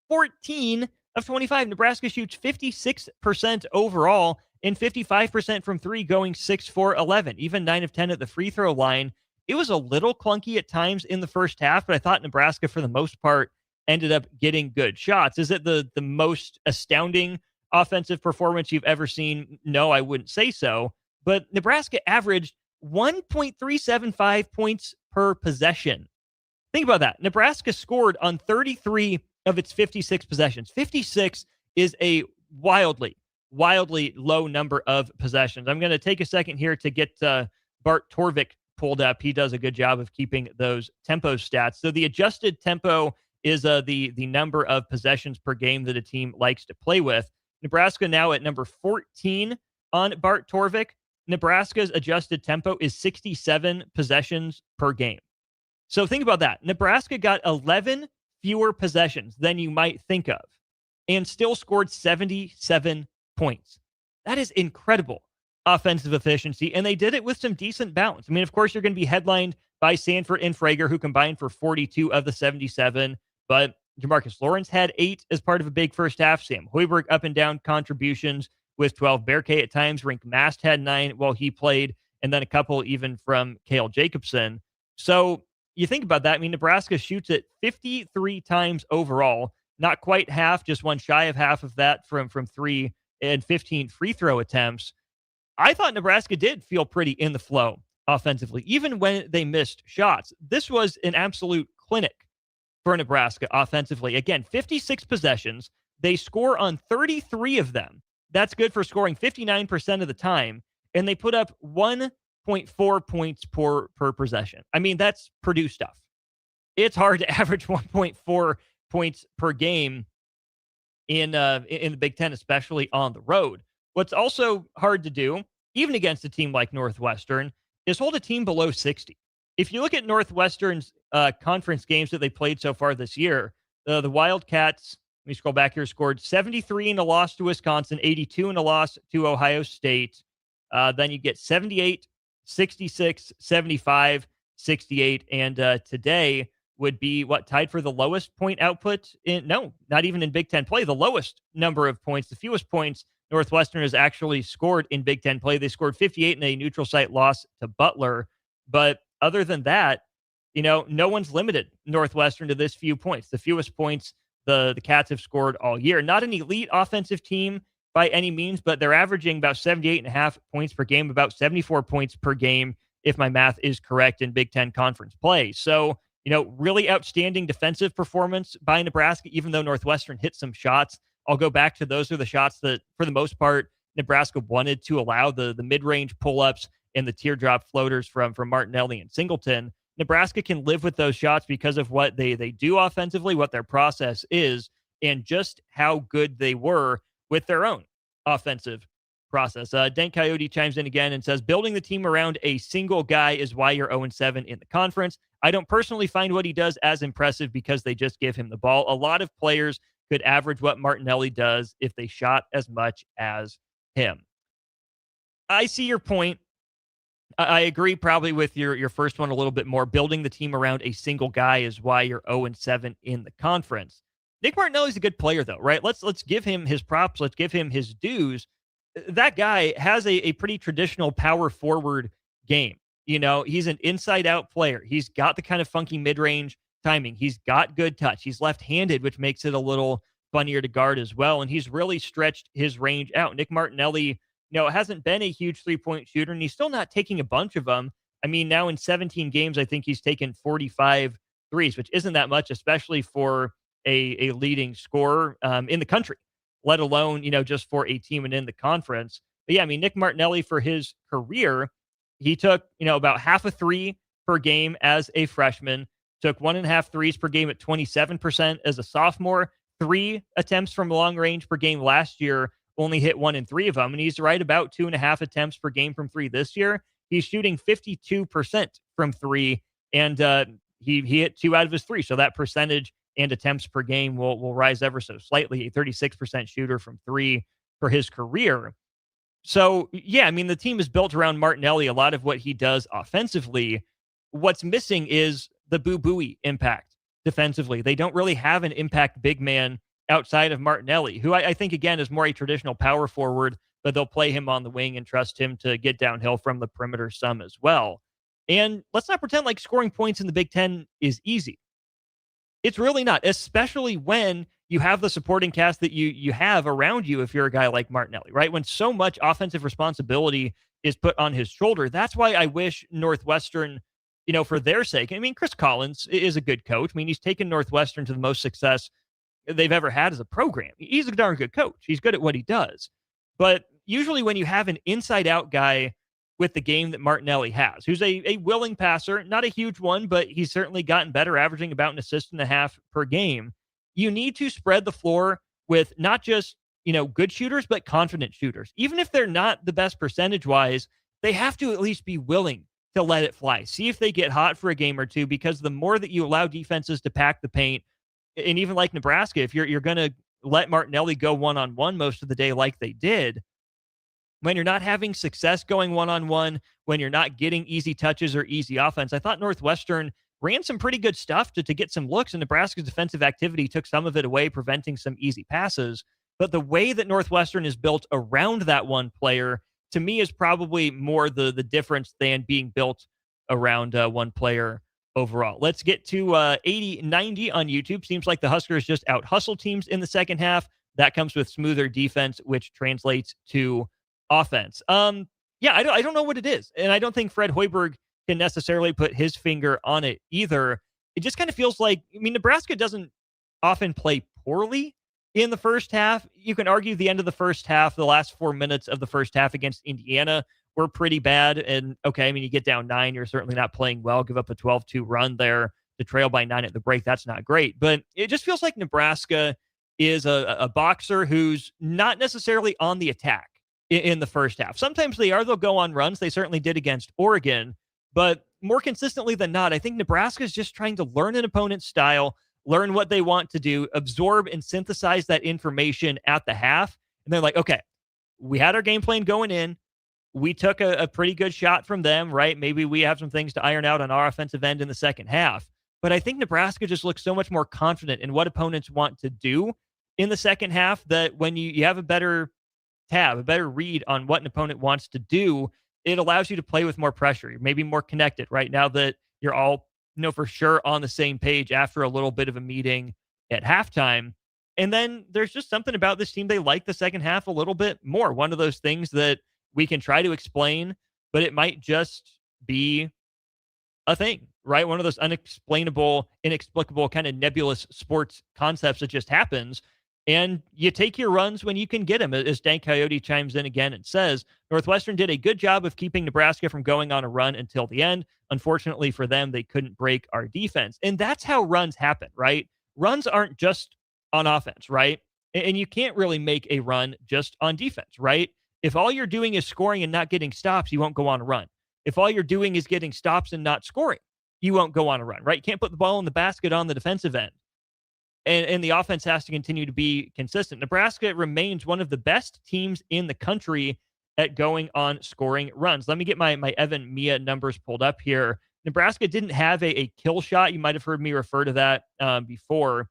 14 of 25. Nebraska shoots 56% overall and 55% from 3, going 6-4-11. Even 9 of 10 at the free throw line. It was a little clunky at times in the first half, but I thought Nebraska, for the most part, ended up getting good shots. Is it the most astounding offensive performance you've ever seen? No, I wouldn't say so. But Nebraska averaged 1.375 points per possession. Think about that. Nebraska scored on 33 of its 56 possessions. 56 is a wildly low number of possessions. I'm going to take a second here to get Bart Torvik pulled up. He does a good job of keeping those tempo stats. So the adjusted tempo is the number of possessions per game that a team likes to play with. Nebraska now at number 14 on Bart Torvik. Nebraska's adjusted tempo is 67 possessions per game. So think about that. Nebraska got 11 fewer possessions than you might think of and still scored 77 points. That is incredible offensive efficiency, and they did it with some decent balance. I mean, of course, you're going to be headlined by Sanford and Frager, who combined for 42 of the 77, but Jamarcus Lawrence had 8 as part of a big first half. Sam Hoiberg up and down contributions with 12. Bear K at times. Rink Mast had 9 while he played, and then a couple even from Cale Jacobson. So you think about that. I mean, Nebraska shoots it 53 times overall, not quite half, just one shy of half of that from 3 and 15 free throw attempts. I thought Nebraska did feel pretty in the flow offensively, even when they missed shots. This was an absolute clinic for Nebraska offensively. Again, 56 possessions. They score on 33 of them. That's good for scoring 59% of the time. And they put up 1.4 points per possession. I mean, that's Purdue stuff. It's hard to average 1.4 points per game in the Big Ten, especially on the road. What's also hard to do, even against a team like Northwestern, is hold a team below 60. If you look at Northwestern's conference games that they played so far this year, the Wildcats, let me scroll back here, scored 73 in a loss to Wisconsin, 82 in a loss to Ohio State. Then you get 78, 66, 75, 68, and today would be tied for the lowest point output not even in Big Ten play, the lowest number of points, the fewest points Northwestern has actually scored in Big Ten play. They scored 58 in a neutral site loss to Butler. But other than that, no one's limited Northwestern to this few points. The fewest points the Cats have scored all year. Not an elite offensive team by any means, but they're averaging about 78.5 points per game, about 74 points per game, if my math is correct, in Big Ten conference play. So, really outstanding defensive performance by Nebraska, even though Northwestern hit some shots. I'll go back to those are the shots that, for the most part, Nebraska wanted to allow, the mid-range pull-ups and the teardrop floaters from Martinelli and Singleton. Nebraska can live with those shots because of what they do offensively, what their process is, and just how good they were with their own offensive process. Dank Coyote chimes in again and says, building the team around a single guy is why you're 0-7 in the conference. I don't personally find what he does as impressive because they just give him the ball. A lot of players could average what Martinelli does if they shot as much as him. I see your point. I agree probably with your first one a little bit more. Building the team around a single guy is why you're 0-7 in the conference. Nick Martinelli's a good player, though, right? Let's give him his props. Let's give him his dues. That guy has a pretty traditional power forward game. He's an inside-out player. He's got the kind of funky mid-range timing. He's got good touch. He's left-handed, which makes it a little funnier to guard as well, and he's really stretched his range out. Nick Martinelli, hasn't been a huge three-point shooter, and he's still not taking a bunch of them. I mean, now in 17 games, I think he's taken 45 threes, which isn't that much, especially for a leading scorer in the country, let alone, just for a team and in the conference. But yeah, I mean, Nick Martinelli for his career, he took, about half a three per game as a freshman, took 1.5 threes per game at 27% as a sophomore, 3 attempts from long range per game last year, only hit 1 in 3 of them. And he's right about 2.5 attempts per game from 3 this year. He's shooting 52% from 3, and he hit 2 out of his 3. So that percentage and attempts per game will rise ever so slightly. A 36% shooter from 3 for his career. So, yeah, I mean, the team is built around Martinelli, a lot of what he does offensively. What's missing is the boo-booey impact defensively. They don't really have an impact big man outside of Martinelli, who I think, again, is more a traditional power forward, but they'll play him on the wing and trust him to get downhill from the perimeter some as well. And let's not pretend like scoring points in the Big Ten is easy. It's really not, especially when you have the supporting cast that you have around you if you're a guy like Martinelli, right? When so much offensive responsibility is put on his shoulder. That's why I wish Northwestern, for their sake, I mean, Chris Collins is a good coach. I mean, he's taken Northwestern to the most success they've ever had as a program. He's a darn good coach. He's good at what he does. But usually when you have an inside-out guy with the game that Martinelli has, who's a willing passer, not a huge one, but he's certainly gotten better, averaging about an assist and a half per game. You need to spread the floor with not just, good shooters, but confident shooters. Even if they're not the best percentage-wise, they have to at least be willing to let it fly. See if they get hot for a game or two, because the more that you allow defenses to pack the paint, and even like Nebraska, if you're going to let Martinelli go one-on-one most of the day like they did, when you're not having success going one-on-one, when you're not getting easy touches or easy offense, I thought Northwestern ran some pretty good stuff to get some looks, and Nebraska's defensive activity took some of it away, preventing some easy passes. But the way that Northwestern is built around that one player, to me, is probably more the difference than being built around one player overall. Let's get to 80-90 on YouTube. Seems like the Huskers just out-hustle teams in the second half. That comes with smoother defense, which translates to offense. I don't know what it is. And I don't think Fred Hoiberg can necessarily put his finger on it either. It just kind of feels like, Nebraska doesn't often play poorly in the first half. You can argue the end of the first half, the last 4 minutes of the first half against Indiana were pretty bad. And okay, you get down 9, you're certainly not playing well. Give up a 12-2 run there to trail by 9 at the break. That's not great. But it just feels like Nebraska is a boxer who's not necessarily on the attack in the first half. Sometimes they are. They'll go on runs. They certainly did against Oregon. But more consistently than not, I think Nebraska is just trying to learn an opponent's style, learn what they want to do, absorb and synthesize that information at the half. And they're like, okay, we had our game plan going in. We took a pretty good shot from them, right? Maybe we have some things to iron out on our offensive end in the second half. But I think Nebraska just looks so much more confident in what opponents want to do in the second half, that when you have a better read on what an opponent wants to do, it allows you to play with more pressure. You're maybe more connected right now that you're all, for sure on the same page after a little bit of a meeting at halftime. And then there's just something about this team. They like the second half a little bit more. One of those things that we can try to explain, but it might just be a thing, right? One of those unexplainable, inexplicable kind of nebulous sports concepts that just happens. And you take your runs when you can get them, as Dan Coyote chimes in again and says, Northwestern did a good job of keeping Nebraska from going on a run until the end. Unfortunately for them, they couldn't break our defense. And that's how runs happen, right? Runs aren't just on offense, right? And you can't really make a run just on defense, right? If all you're doing is scoring and not getting stops, you won't go on a run. If all you're doing is getting stops and not scoring, you won't go on a run, right? You can't put the ball in the basket on the defensive end. And the offense has to continue to be consistent. Nebraska remains one of the best teams in the country at going on scoring runs. Let me get my Evan Mia numbers pulled up here. Nebraska didn't have a kill shot. You might have heard me refer to that before.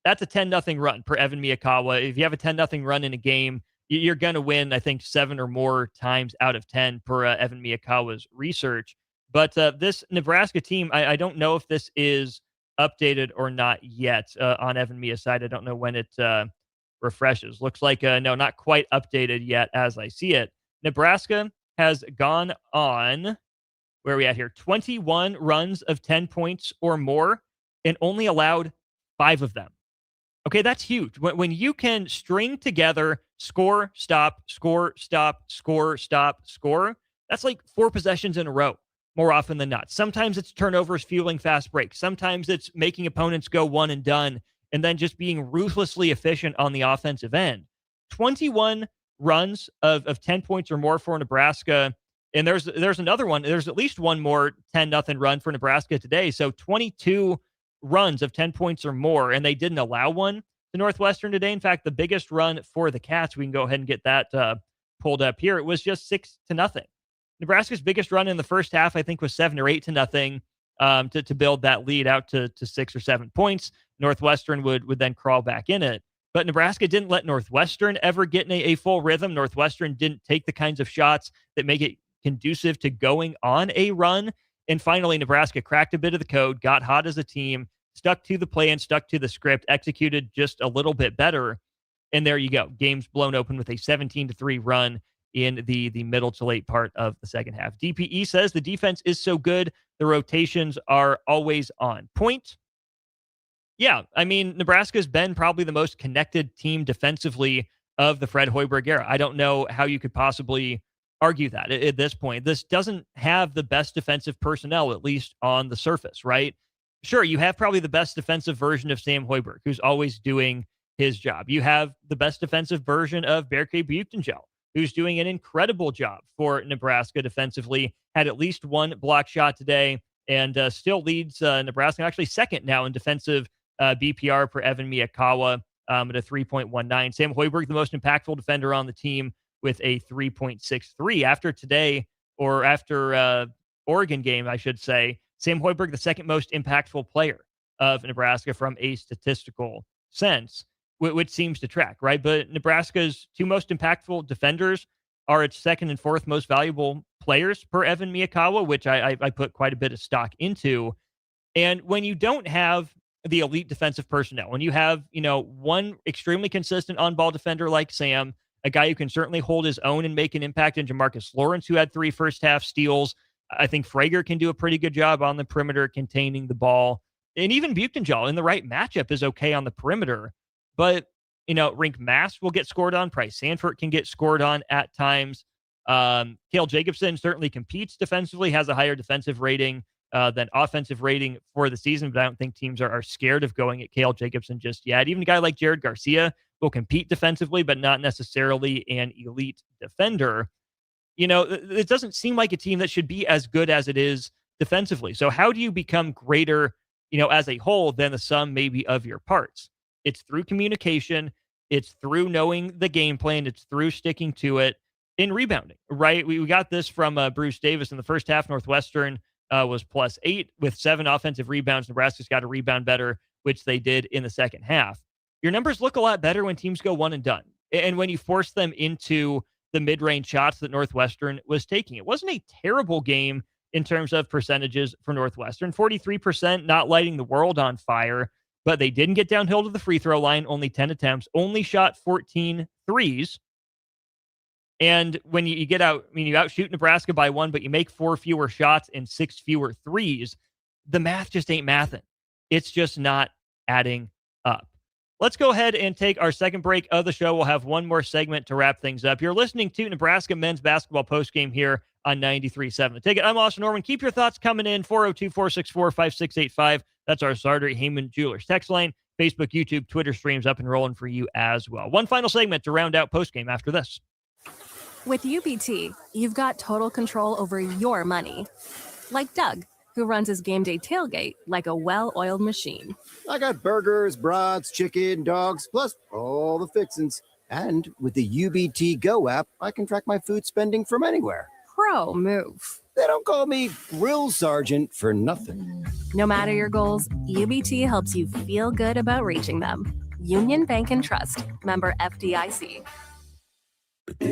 That's a 10-0 run per Evan Miyakawa. If you have a 10-0 run in a game, you're going to win, I think, 7 or more times out of 10 per Evan Miyakawa's research. But this Nebraska team, I don't know if this is updated or not yet on Evan Mia's side. I don't know when it refreshes. Looks like, no, not quite updated yet as I see it. Nebraska has gone on, where are we at here? 21 runs of 10 points or more and only allowed 5 of them. Okay, that's huge. When you can string together score, stop, score, stop, score, stop, score, that's like 4 possessions in a row. More often than not. Sometimes it's turnovers fueling fast breaks. Sometimes it's making opponents go one and done and then just being ruthlessly efficient on the offensive end. 21 runs of 10 points or more for Nebraska. And there's another one. There's at least one more 10-0 run for Nebraska today. So 22 runs of 10 points or more, and they didn't allow one to Northwestern today. In fact, the biggest run for the Cats, we can go ahead and get that pulled up here. It was just 6-0. Nebraska's biggest run in the first half, I think, was 7 or 8-0 to build that lead out to 6 or 7 points. Northwestern would then crawl back in it. But Nebraska didn't let Northwestern ever get in a full rhythm. Northwestern didn't take the kinds of shots that make it conducive to going on a run. And finally, Nebraska cracked a bit of the code, got hot as a team, stuck to the plan, stuck to the script, executed just a little bit better. And there you go. Game's blown open with a 17-3 run in the middle to late part of the second half. DPE says the defense is so good, the rotations are always on point. Yeah, I mean, Nebraska's been probably the most connected team defensively of the Fred Hoiberg era. I don't know how you could possibly argue that at this point. This doesn't have the best defensive personnel, at least on the surface, right? Sure, you have probably the best defensive version of Sam Hoiberg, who's always doing his job. You have the best defensive version of Berke Buchtengel, who's doing an incredible job for Nebraska defensively, had at least one block shot today, and still leads Nebraska, actually second now in defensive BPR per Evan Miyakawa at a 3.19. Sam Hoiberg, the most impactful defender on the team, with a 3.63. After today, or after Oregon game, I should say, Sam Hoiberg, the second most impactful player of Nebraska from a statistical sense, which seems to track, right? But Nebraska's two most impactful defenders are its second and fourth most valuable players per Evan Miyakawa, which I put quite a bit of stock into. And when you don't have the elite defensive personnel, when you have, one extremely consistent on-ball defender like Sam, a guy who can certainly hold his own and make an impact in Jamarcus Lawrence, who had 3 first-half steals. I think Frager can do a pretty good job on the perimeter containing the ball. And even Buchtengel in the right matchup is okay on the perimeter. But, Rink Mast will get scored on. Price Sanford can get scored on at times. Cale Jacobson certainly competes defensively, has a higher defensive rating than offensive rating for the season, but I don't think teams are scared of going at Cale Jacobson just yet. Even a guy like Jared Garcia will compete defensively, but not necessarily an elite defender. It doesn't seem like a team that should be as good as it is defensively. So how do you become greater, as a whole than the sum maybe of your parts? It's through communication. It's through knowing the game plan. It's through sticking to it in rebounding, right? We got this from Bruce Davis in the first half. Northwestern was +8 with 7 offensive rebounds. Nebraska's got to rebound better, which they did in the second half. Your numbers look a lot better when teams go one and done. And when you force them into the mid-range shots that Northwestern was taking. It wasn't a terrible game in terms of percentages for Northwestern. 43%, not lighting the world on fire, but they didn't get downhill to the free throw line, only 10 attempts, only shot 14 threes. And when you get out, you outshoot Nebraska by 1, but you make 4 fewer shots and 6 fewer threes, the math just ain't mathing. It's just not adding up. Let's go ahead and take our second break of the show. We'll have one more segment to wrap things up. You're listening to Nebraska men's basketball postgame here on 93.7 The Ticket. I'm Austin Norman. Keep your thoughts coming in, 402-464-5685. That's our Sartor Heyman Jewelers text line. Facebook, YouTube, Twitter streams up and rolling for you as well. One final segment to round out postgame after this. With UBT, you've got total control over your money. Like Doug, who runs his game day tailgate like a well-oiled machine. I got burgers, brats, chicken, dogs, plus all the fixins. And with the UBT Go app, I can track my food spending from anywhere. Pro move. They don't call me Grill Sergeant for nothing. No matter your goals, UBT helps you feel good about reaching them. Union Bank and Trust. Member FDIC.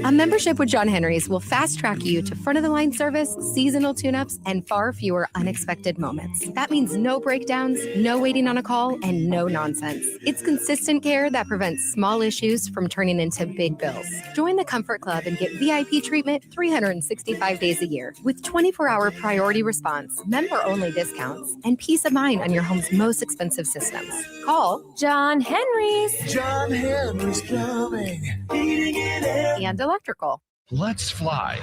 A membership with John Henry's will fast-track you to front-of-the-line service, seasonal tune-ups, and far fewer unexpected moments. That means no breakdowns, no waiting on a call, and no nonsense. It's consistent care that prevents small issues from turning into big bills. Join the Comfort Club and get VIP treatment 365 days a year with 24-hour priority response, member-only discounts, and peace of mind on your home's most expensive systems. Call John Henry's. John Henry's Plumbing. And electrical. Let's fly.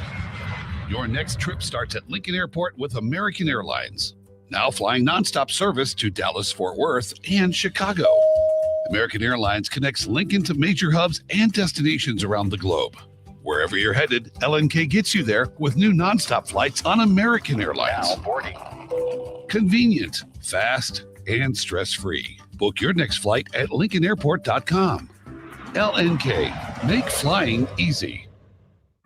Your next trip starts at Lincoln Airport with American Airlines. Now flying nonstop service to Dallas, Fort Worth, and Chicago. American Airlines connects Lincoln to major hubs and destinations around the globe. Wherever you're headed, LNK gets you there with new nonstop flights on American Airlines. Now boarding. Convenient, fast, and stress-free. Book your next flight at LincolnAirport.com. LNK, make flying easy.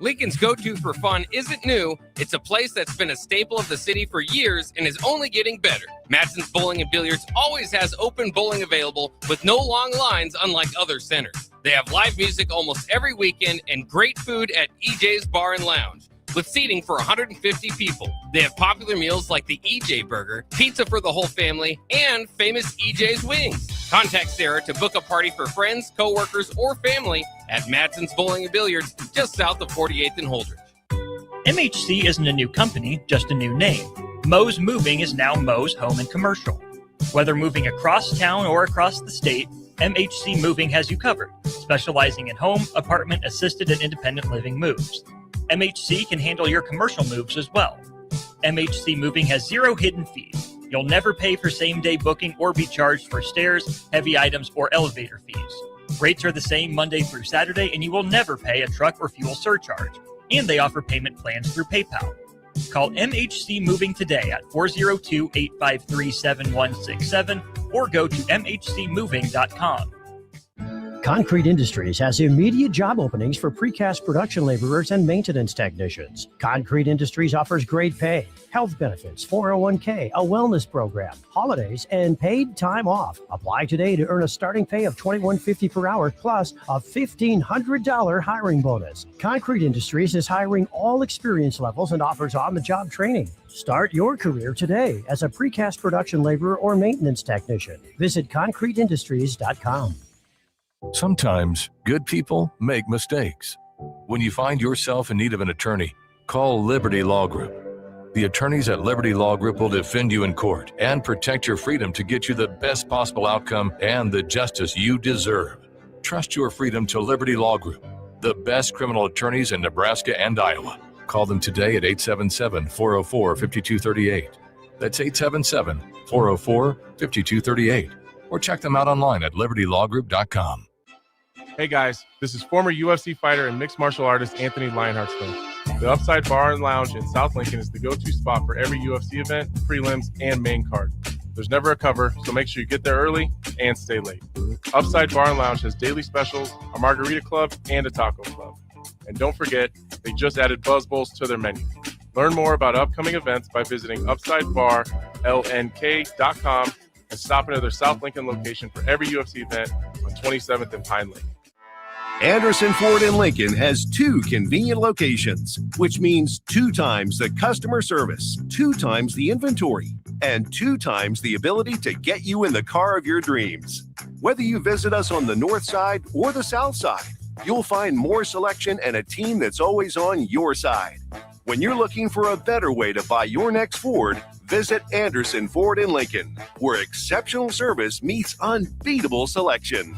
Lincoln's go-to for fun isn't new. It's a place that's been a staple of the city for years and is only getting better. Matson's Bowling and Billiards always has open bowling available with no long lines, unlike other centers. They have live music almost every weekend and great food at EJ's Bar and Lounge, with seating for 150 people. They have popular meals like the EJ Burger, pizza for the whole family, and famous EJ's Wings. Contact Sarah to book a party for friends, coworkers, or family at Matson's Bowling and Billiards, just south of 48th and Holdridge. MHC isn't a new company, just a new name. Mo's Moving is now Mo's Home and Commercial. Whether moving across town or across the state, MHC Moving has you covered, specializing in home, apartment, assisted, and independent living moves. MHC can handle your commercial moves as well. MHC Moving has 0 hidden fees. You'll never pay for same-day booking or be charged for stairs, heavy items, or elevator fees. Rates are the same Monday through Saturday, and you will never pay a truck or fuel surcharge. And they offer payment plans through PayPal. Call MHC Moving today at 402-853-7167 or go to mhcmoving.com. Concrete Industries has immediate job openings for precast production laborers and maintenance technicians. Concrete Industries offers great pay, health benefits, 401k, a wellness program, holidays, and paid time off. Apply today to earn a starting pay of $21.50 per hour plus a $1,500 hiring bonus. Concrete Industries is hiring all experience levels and offers on-the-job training. Start your career today as a precast production laborer or maintenance technician. Visit concreteindustries.com. Sometimes good people make mistakes. When you find yourself in need of an attorney, call Liberty Law Group. The attorneys at Liberty Law Group will defend you in court and protect your freedom to get you the best possible outcome and the justice you deserve. Trust your freedom to Liberty Law Group, the best criminal attorneys in Nebraska and Iowa. Call them today at 877-404-5238. That's 877-404-5238. Or check them out online at libertylawgroup.com. Hey guys, this is former UFC fighter and mixed martial artist Anthony Lionheart Smith. The Upside Bar and Lounge in South Lincoln is the go-to spot for every UFC event, prelims, and main card. There's never a cover, so make sure you get there early and stay late. Upside Bar and Lounge has daily specials, a margarita club, and a taco club. And don't forget, they just added Buzz Bowls to their menu. Learn more about upcoming events by visiting UpsideBarLNK.com and stop into their South Lincoln location for every UFC event on 27th and Pine Lake. Anderson Ford in Lincoln has 2 convenient locations, which means 2 times the customer service, 2 times the inventory, and 2 times the ability to get you in the car of your dreams. Whether you visit us on the north side or the south side, you'll find more selection and a team that's always on your side. When you're looking for a better way to buy your next Ford, visit Anderson Ford in Lincoln, where exceptional service meets unbeatable selection.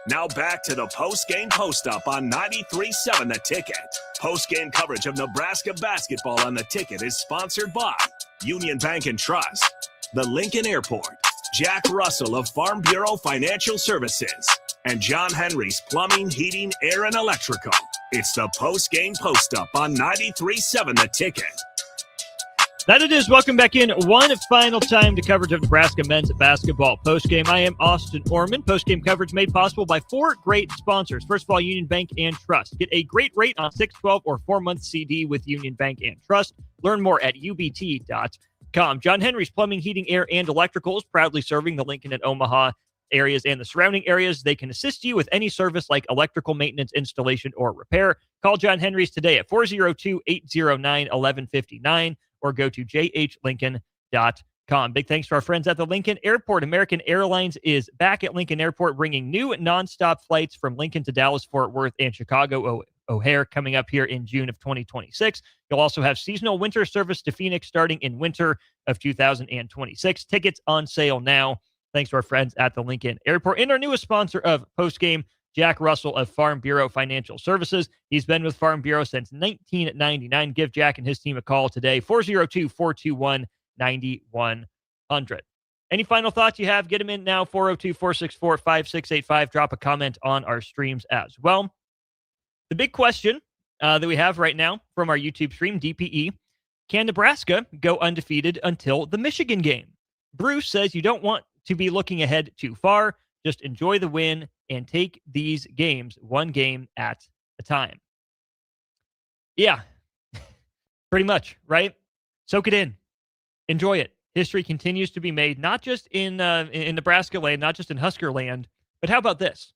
Now back to the post-game post-up on 93.7 The Ticket. Post-game coverage of Nebraska basketball on The Ticket is sponsored by Union Bank and Trust, the Lincoln Airport, Jack Russell of Farm Bureau Financial Services, and John Henry's Plumbing, Heating, Air, and Electrical. It's the post-game post-up on 93.7 The Ticket. That it is. Welcome back in one final time to coverage of Nebraska men's basketball postgame. I am Austin Orman. Postgame coverage made possible by 4 great sponsors. First of all, Union Bank and Trust. Get a great rate on 6, 12, or 4-month CD with Union Bank and Trust. Learn more at ubt.com. John Henry's Plumbing, Heating, Air, and Electrical is proudly serving the Lincoln and Omaha areas and the surrounding areas. They can assist you with any service like electrical maintenance, installation, or repair. Call John Henry's today at 402-809-1159. or go to jhlincoln.com. Big thanks to our friends at the Lincoln Airport. American Airlines is back at Lincoln Airport, bringing new nonstop flights from Lincoln to Dallas, Fort Worth, and Chicago O'Hare coming up here in June of 2026. You'll also have seasonal winter service to Phoenix starting in winter of 2026. Tickets on sale now, thanks to our friends at the Lincoln Airport. And our newest sponsor of Postgame, Jack Russell of Farm Bureau Financial Services. He's been with Farm Bureau since 1999. Give Jack and his team a call today, 402-421-9100. Any final thoughts you have, get them in now, 402-464-5685. Drop a comment on our streams as well. The big question that we have right now from our YouTube stream, DPE, can Nebraska go undefeated until the Michigan game? Bruce says you don't want to be looking ahead too far. Just enjoy the win and take these games one game at a time. Yeah, pretty much, right? Soak it in. Enjoy it. History continues to be made, not just in Nebraska land, not just in Husker land, but how about this?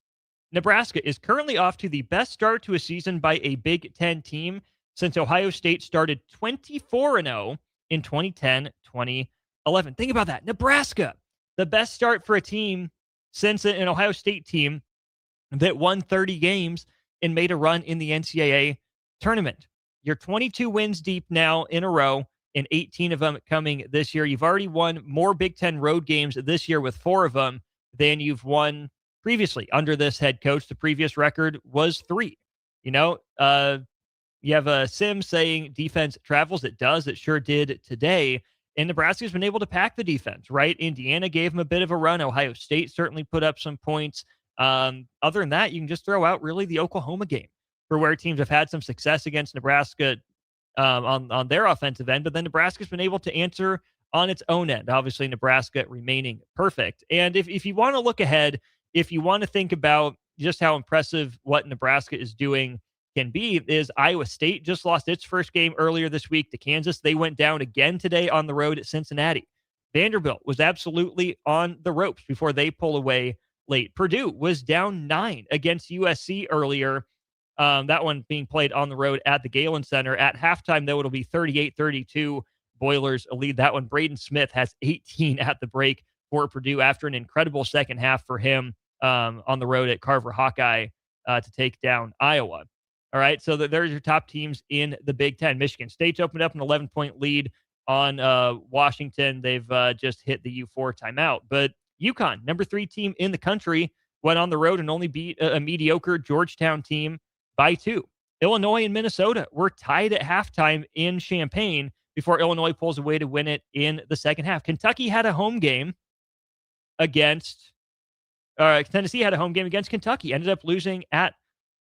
Nebraska is currently off to the best start to a season by a Big Ten team since Ohio State started 24-0 in 2010-2011. Think about that. Nebraska, the best start for a team since an Ohio State team that won 30 games and made a run in the NCAA tournament. You're 22 wins deep now in a row, and 18 of them coming this year. You've already won more Big Ten road games this year with 4 of them than you've won previously under this head coach. The previous record was 3. You know, you have a Sim saying defense travels. It does. It sure did today. And Nebraska's been able to pack the defense, right? Indiana gave them a bit of a run. Ohio State certainly put up some points. Other than that, you can just throw out really the Oklahoma game for where teams have had some success against Nebraska on their offensive end, but then Nebraska's been able to answer on its own end. Obviously, Nebraska remaining perfect. And if you want to look ahead, if you want to think about just how impressive what Nebraska is doing can be, is Iowa State just lost its first game earlier this week to Kansas. They went down again today on the road at Cincinnati. Vanderbilt was absolutely on the ropes before they pull away late. Purdue was down 9 against USC earlier. That one being played on the road at the Galen Center. At halftime, though, it'll be 38-32. Boilers lead that one. Braden Smith has 18 at the break for Purdue after an incredible second half for him on the road at Carver Hawkeye to take down Iowa. All right, so there's your top teams in the Big Ten. Michigan State's opened up an 11-point lead on Washington. They've just hit the U4 timeout. But UConn, number 3 team in the country, went on the road and only beat a mediocre Georgetown team by 2. Illinois and Minnesota were tied at halftime in Champaign before Illinois pulls away to win it in the second half. Kentucky had a home game against Tennessee had a home game against Kentucky, ended up losing at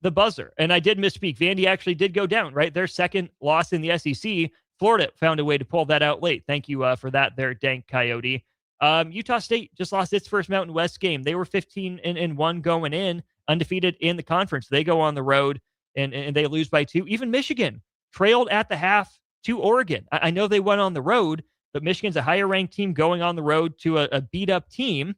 the buzzer. And I did misspeak. Vandy actually did go down, right? Their second loss in the SEC. Florida found a way to pull that out late. Thank you for that there, Dank Coyote. Utah State just lost its first Mountain West game. They were 15-1 going in, undefeated in the conference. They go on the road and they lose by 2. Even Michigan trailed at the half to Oregon. I know they went on the road, but Michigan's a higher ranked team going on the road to a beat up team.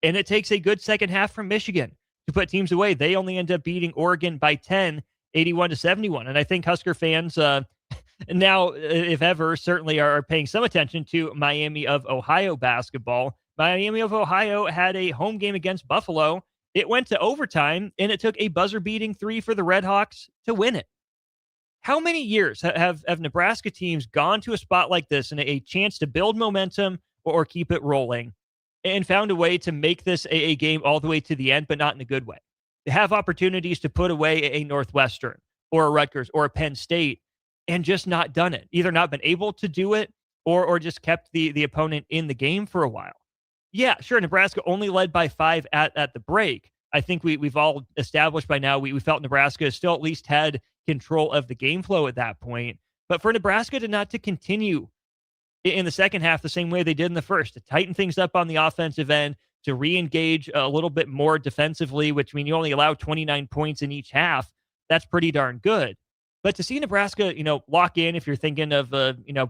And it takes a good second half from Michigan to put teams away. They only end up beating Oregon by 10, 81-71. And I think Husker fans now, if ever, certainly are paying some attention to Miami of Ohio basketball. Miami of Ohio had a home game against Buffalo. It went to overtime, and it took a buzzer-beating 3 for the Redhawks to win it. How many years have Nebraska teams gone to a spot like this and a chance to build momentum or keep it rolling and found a way to make this a game all the way to the end, but not in a good way? They have opportunities to put away a Northwestern or a Rutgers or a Penn State and just not done it. Either not been able to do it or just kept the opponent in the game for a while. Yeah, sure, Nebraska only led by 5 at the break. I think we've all established by now we felt Nebraska still at least had control of the game flow at that point. But for Nebraska to continue in the second half the same way they did in the first, to tighten things up on the offensive end, to re-engage a little bit more defensively, which means you only allow 29 points in each half, that's pretty darn good. But to see Nebraska, lock in, if you're thinking of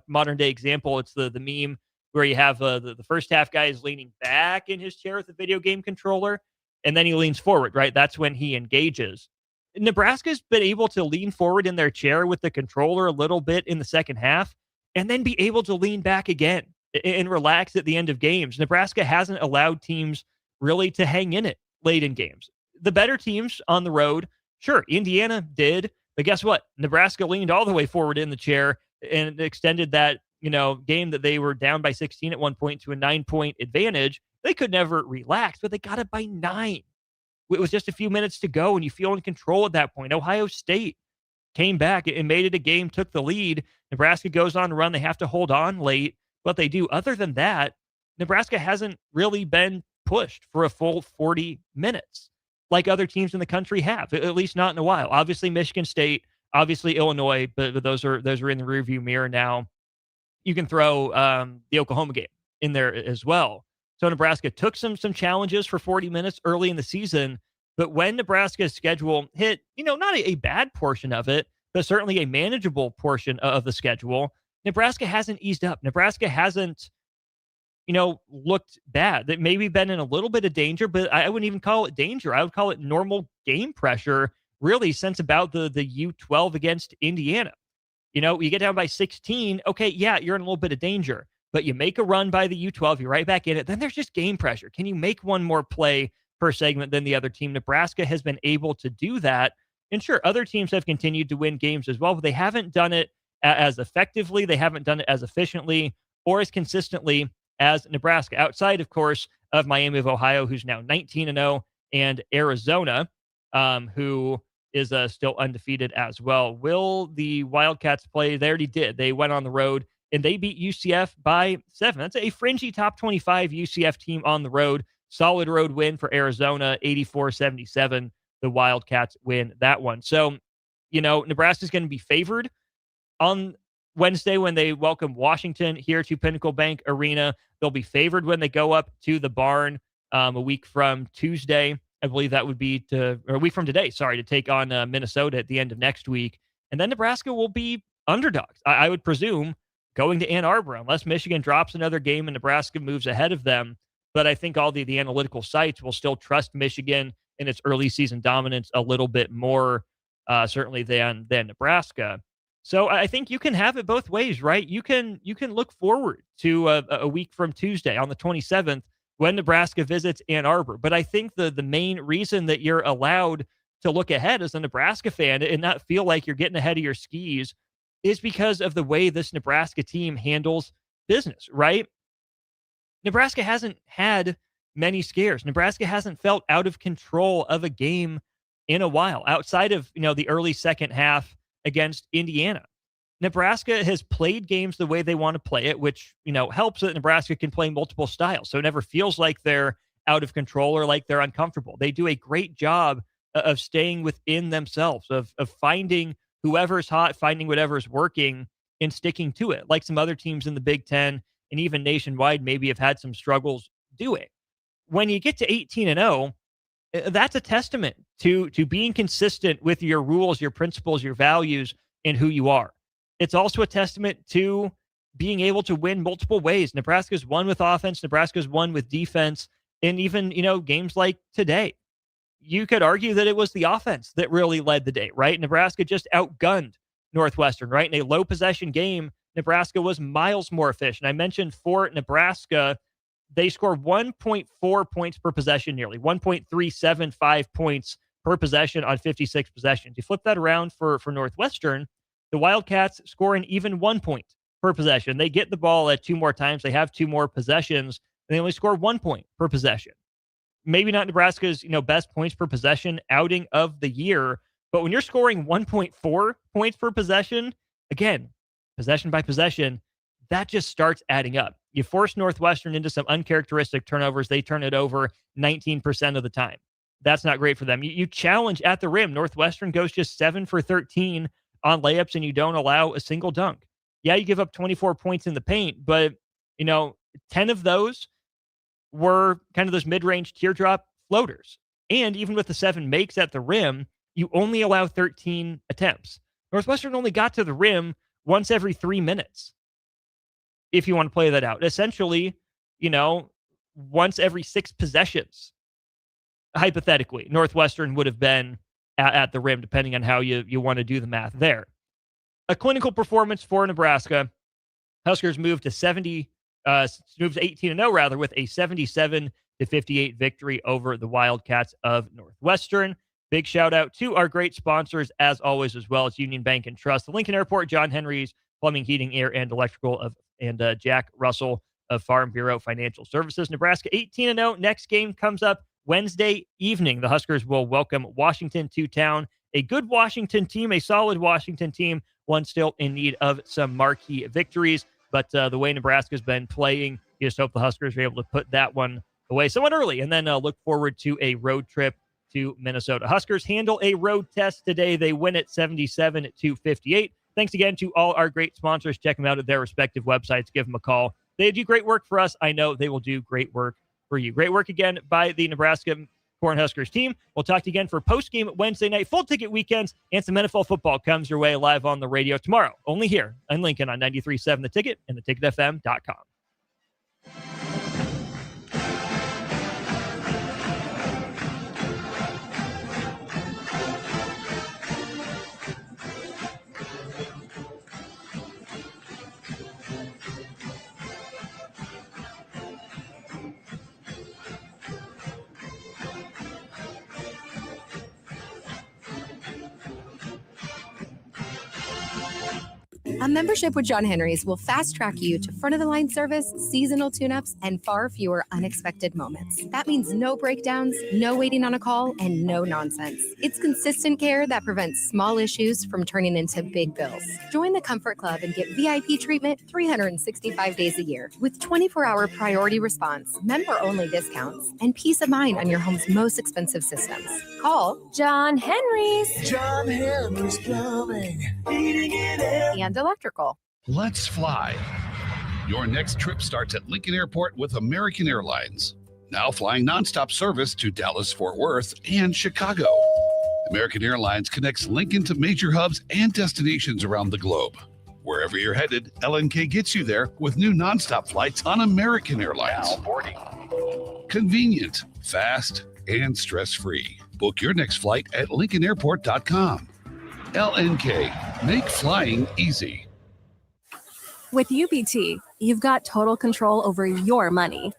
modern day example, it's the meme where you have the first half guy is leaning back in his chair with the video game controller, and then he leans forward, right? That's when he engages. Nebraska's been able to lean forward in their chair with the controller a little bit in the second half, and then be able to lean back again and relax at the end of games. Nebraska hasn't allowed teams really to hang in it late in games. The better teams on the road, sure, Indiana did, but guess what? Nebraska leaned all the way forward in the chair and extended that, game that they were down by 16 at one point to a 9-point advantage. They could never relax, but they got it by 9. It was just a few minutes to go, and you feel in control at that point. Ohio State came back and made it a game, took the lead. Nebraska goes on to run. They have to hold on late, but they do. Other than that, Nebraska hasn't really been pushed for a full 40 minutes like other teams in the country have, at least not in a while. Obviously, Michigan State, obviously Illinois, but those are in the rearview mirror now. You can throw the Oklahoma game in there as well. So Nebraska took some challenges for 40 minutes early in the season, but when Nebraska's schedule hit, not a bad portion of it, but certainly a manageable portion of the schedule, Nebraska hasn't eased up. Nebraska hasn't, looked bad. That maybe been in a little bit of danger, but I wouldn't even call it danger. I would call it normal game pressure, really, since about the U12 against Indiana. You get down by 16. Okay, yeah, you're in a little bit of danger, but you make a run by the U12, you're right back in it. Then there's just game pressure. Can you make one more play per segment than the other team? Nebraska has been able to do that. And sure, other teams have continued to win games as well, but they haven't done it as effectively. They haven't done it as efficiently or as consistently as Nebraska, outside, of course, of Miami of Ohio, who's now 19-0, and Arizona, who is still undefeated as well. Will the Wildcats play? They already did. They went on the road, and they beat UCF by 7. That's a fringy top 25 UCF team on the road. Solid road win for Arizona, 84-77. The Wildcats win that one. So, Nebraska's going to be favored on Wednesday when they welcome Washington here to Pinnacle Bank Arena. They'll be favored when they go up to the Barn a week from Tuesday. I believe that would be a week from today, to take on Minnesota at the end of next week. And then Nebraska will be underdogs, I would presume, going to Ann Arbor, unless Michigan drops another game and Nebraska moves ahead of them. But I think all the analytical sites will still trust Michigan in its early season dominance a little bit more, certainly than Nebraska. So I think you can have it both ways, right? You can look forward to a week from Tuesday on the 27th when Nebraska visits Ann Arbor. But I think the main reason that you're allowed to look ahead as a Nebraska fan and not feel like you're getting ahead of your skis is because of the way this Nebraska team handles business, right? Nebraska hasn't had many scares. Nebraska hasn't felt out of control of a game in a while, outside of, the early second half against Indiana. Nebraska has played games the way they want to play it, which, helps that Nebraska can play multiple styles. So it never feels like they're out of control or like they're uncomfortable. They do a great job of staying within themselves, of finding whoever's hot, finding whatever's working and sticking to it, like some other teams in the Big Ten and even nationwide maybe have had some struggles doing. When you get to 18-0, that's a testament to being consistent with your rules, your principles, your values, and who you are. It's also a testament to being able to win multiple ways. Nebraska's won with offense. Nebraska's won with defense. And even, games like today, you could argue that it was the offense that really led the day, right? Nebraska just outgunned Northwestern, right? In a low possession game, Nebraska was miles more efficient. I mentioned for Nebraska, they score 1.4 points per possession, nearly 1.375 points per possession on 56 possessions. You flip that around for Northwestern, the Wildcats score an even 1 point per possession. They get the ball at 2 more times. They have 2 more possessions, and they only score 1 point per possession. Maybe not Nebraska's, best points per possession outing of the year, but when you're scoring 1.4 points per possession, again, possession by possession, that just starts adding up. You force Northwestern into some uncharacteristic turnovers. They turn it over 19% of the time. That's not great for them. You challenge at the rim. Northwestern goes just 7 for 13 on layups, and you don't allow a single dunk. Yeah, you give up 24 points in the paint, but, 10 of those were kind of those mid-range teardrop floaters. And even with the 7 makes at the rim, you only allow 13 attempts. Northwestern only got to the rim once every 3 minutes, if you want to play that out. Essentially, once every 6 possessions, hypothetically, Northwestern would have been at the rim, depending on how you want to do the math there. A clinical performance for Nebraska. Huskers moved to 18-0 rather, with a 77-58 victory over the Wildcats of Northwestern. Big shout out to our great sponsors, as always, as well as Union Bank and Trust, the Lincoln Airport, John Henry's Plumbing, Heating, Air, and Electrical, and Jack Russell of Farm Bureau Financial Services. Nebraska 18-0. Next game comes up Wednesday evening. The Huskers will welcome Washington to town. A good Washington team, a solid Washington team, one still in need of some marquee victories. But the way Nebraska's been playing You just hope the Huskers are able to put that one away somewhat early and then look forward to a road trip to Minnesota. Huskers handle a road test today. They win at 77-58. Thanks again to all our great sponsors. Check them out at their respective websites. Give them a call. They do great work for us. I know they will do great work for you. Great work again by the Nebraska Cornhuskers team. We'll talk to you again for post-game Wednesday night, full ticket weekends, and some NFL football comes your way live on the radio tomorrow, only here in Lincoln on 93.7 The Ticket and theticketfm.com. A membership with John Henry's will fast-track you to front-of-the-line service, seasonal tune-ups, and far fewer unexpected moments. That means no breakdowns, no waiting on a call, and no nonsense. It's consistent care that prevents small issues from turning into big bills. Join the Comfort Club and get VIP treatment 365 days a year with 24-hour priority response, member-only discounts, and peace of mind on your home's most expensive systems. Call John Henry's. John Henry's Plumbing, heating and air. And electrical. Let's fly. Your next trip starts at Lincoln Airport with American Airlines. Now flying nonstop service to Dallas, Fort Worth, and Chicago. American Airlines connects Lincoln to major hubs and destinations around the globe. Wherever you're headed, LNK gets you there with new nonstop flights on American Airlines. Now boarding. Convenient, fast, and stress-free. Book your next flight at LincolnAirport.com. LNK, make flying easy. With UBT, you've got total control over your money.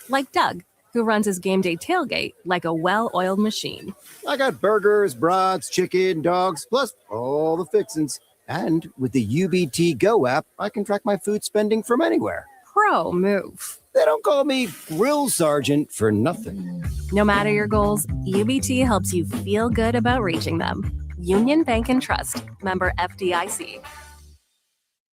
Like Doug, who runs his game day tailgate like a well-oiled machine. I got burgers, brats, chicken, dogs, plus all the fixins. And with the UBT Go app, I can track my food spending from anywhere. Pro move. They don't call me Grill Sergeant for nothing. No matter your goals, UBT helps you feel good about reaching them. Union Bank and Trust. Member FDIC.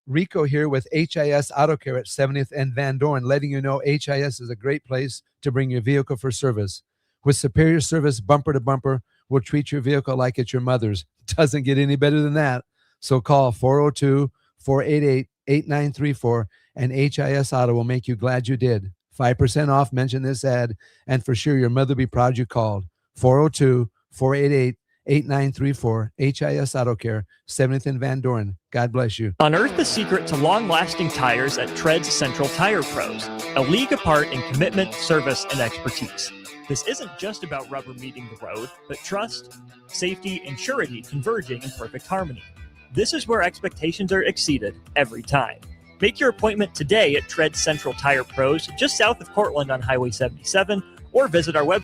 Rico here with HIS Auto Care at 70th and Van Dorn, letting you know HIS is a great place to bring your vehicle for service. With superior service bumper to bumper, we'll treat your vehicle like it's your mother's. Doesn't get any better than that. So call 402-488-8934 and HIS Auto will make you glad you did. 5% off, mention this ad, and for sure your mother will be proud you called. 402-488-8934, HIS Auto Care, 70th and Van Dorn. God bless you. Unearth the secret to long-lasting tires at Tread's Central Tire Pros, a league apart in commitment, service, and expertise. This isn't just about rubber meeting the road, but trust, safety, and surety converging in perfect harmony. This is where expectations are exceeded every time. Make your appointment today at Tread's Central Tire Pros, just south of Cortland on Highway 77, or visit our website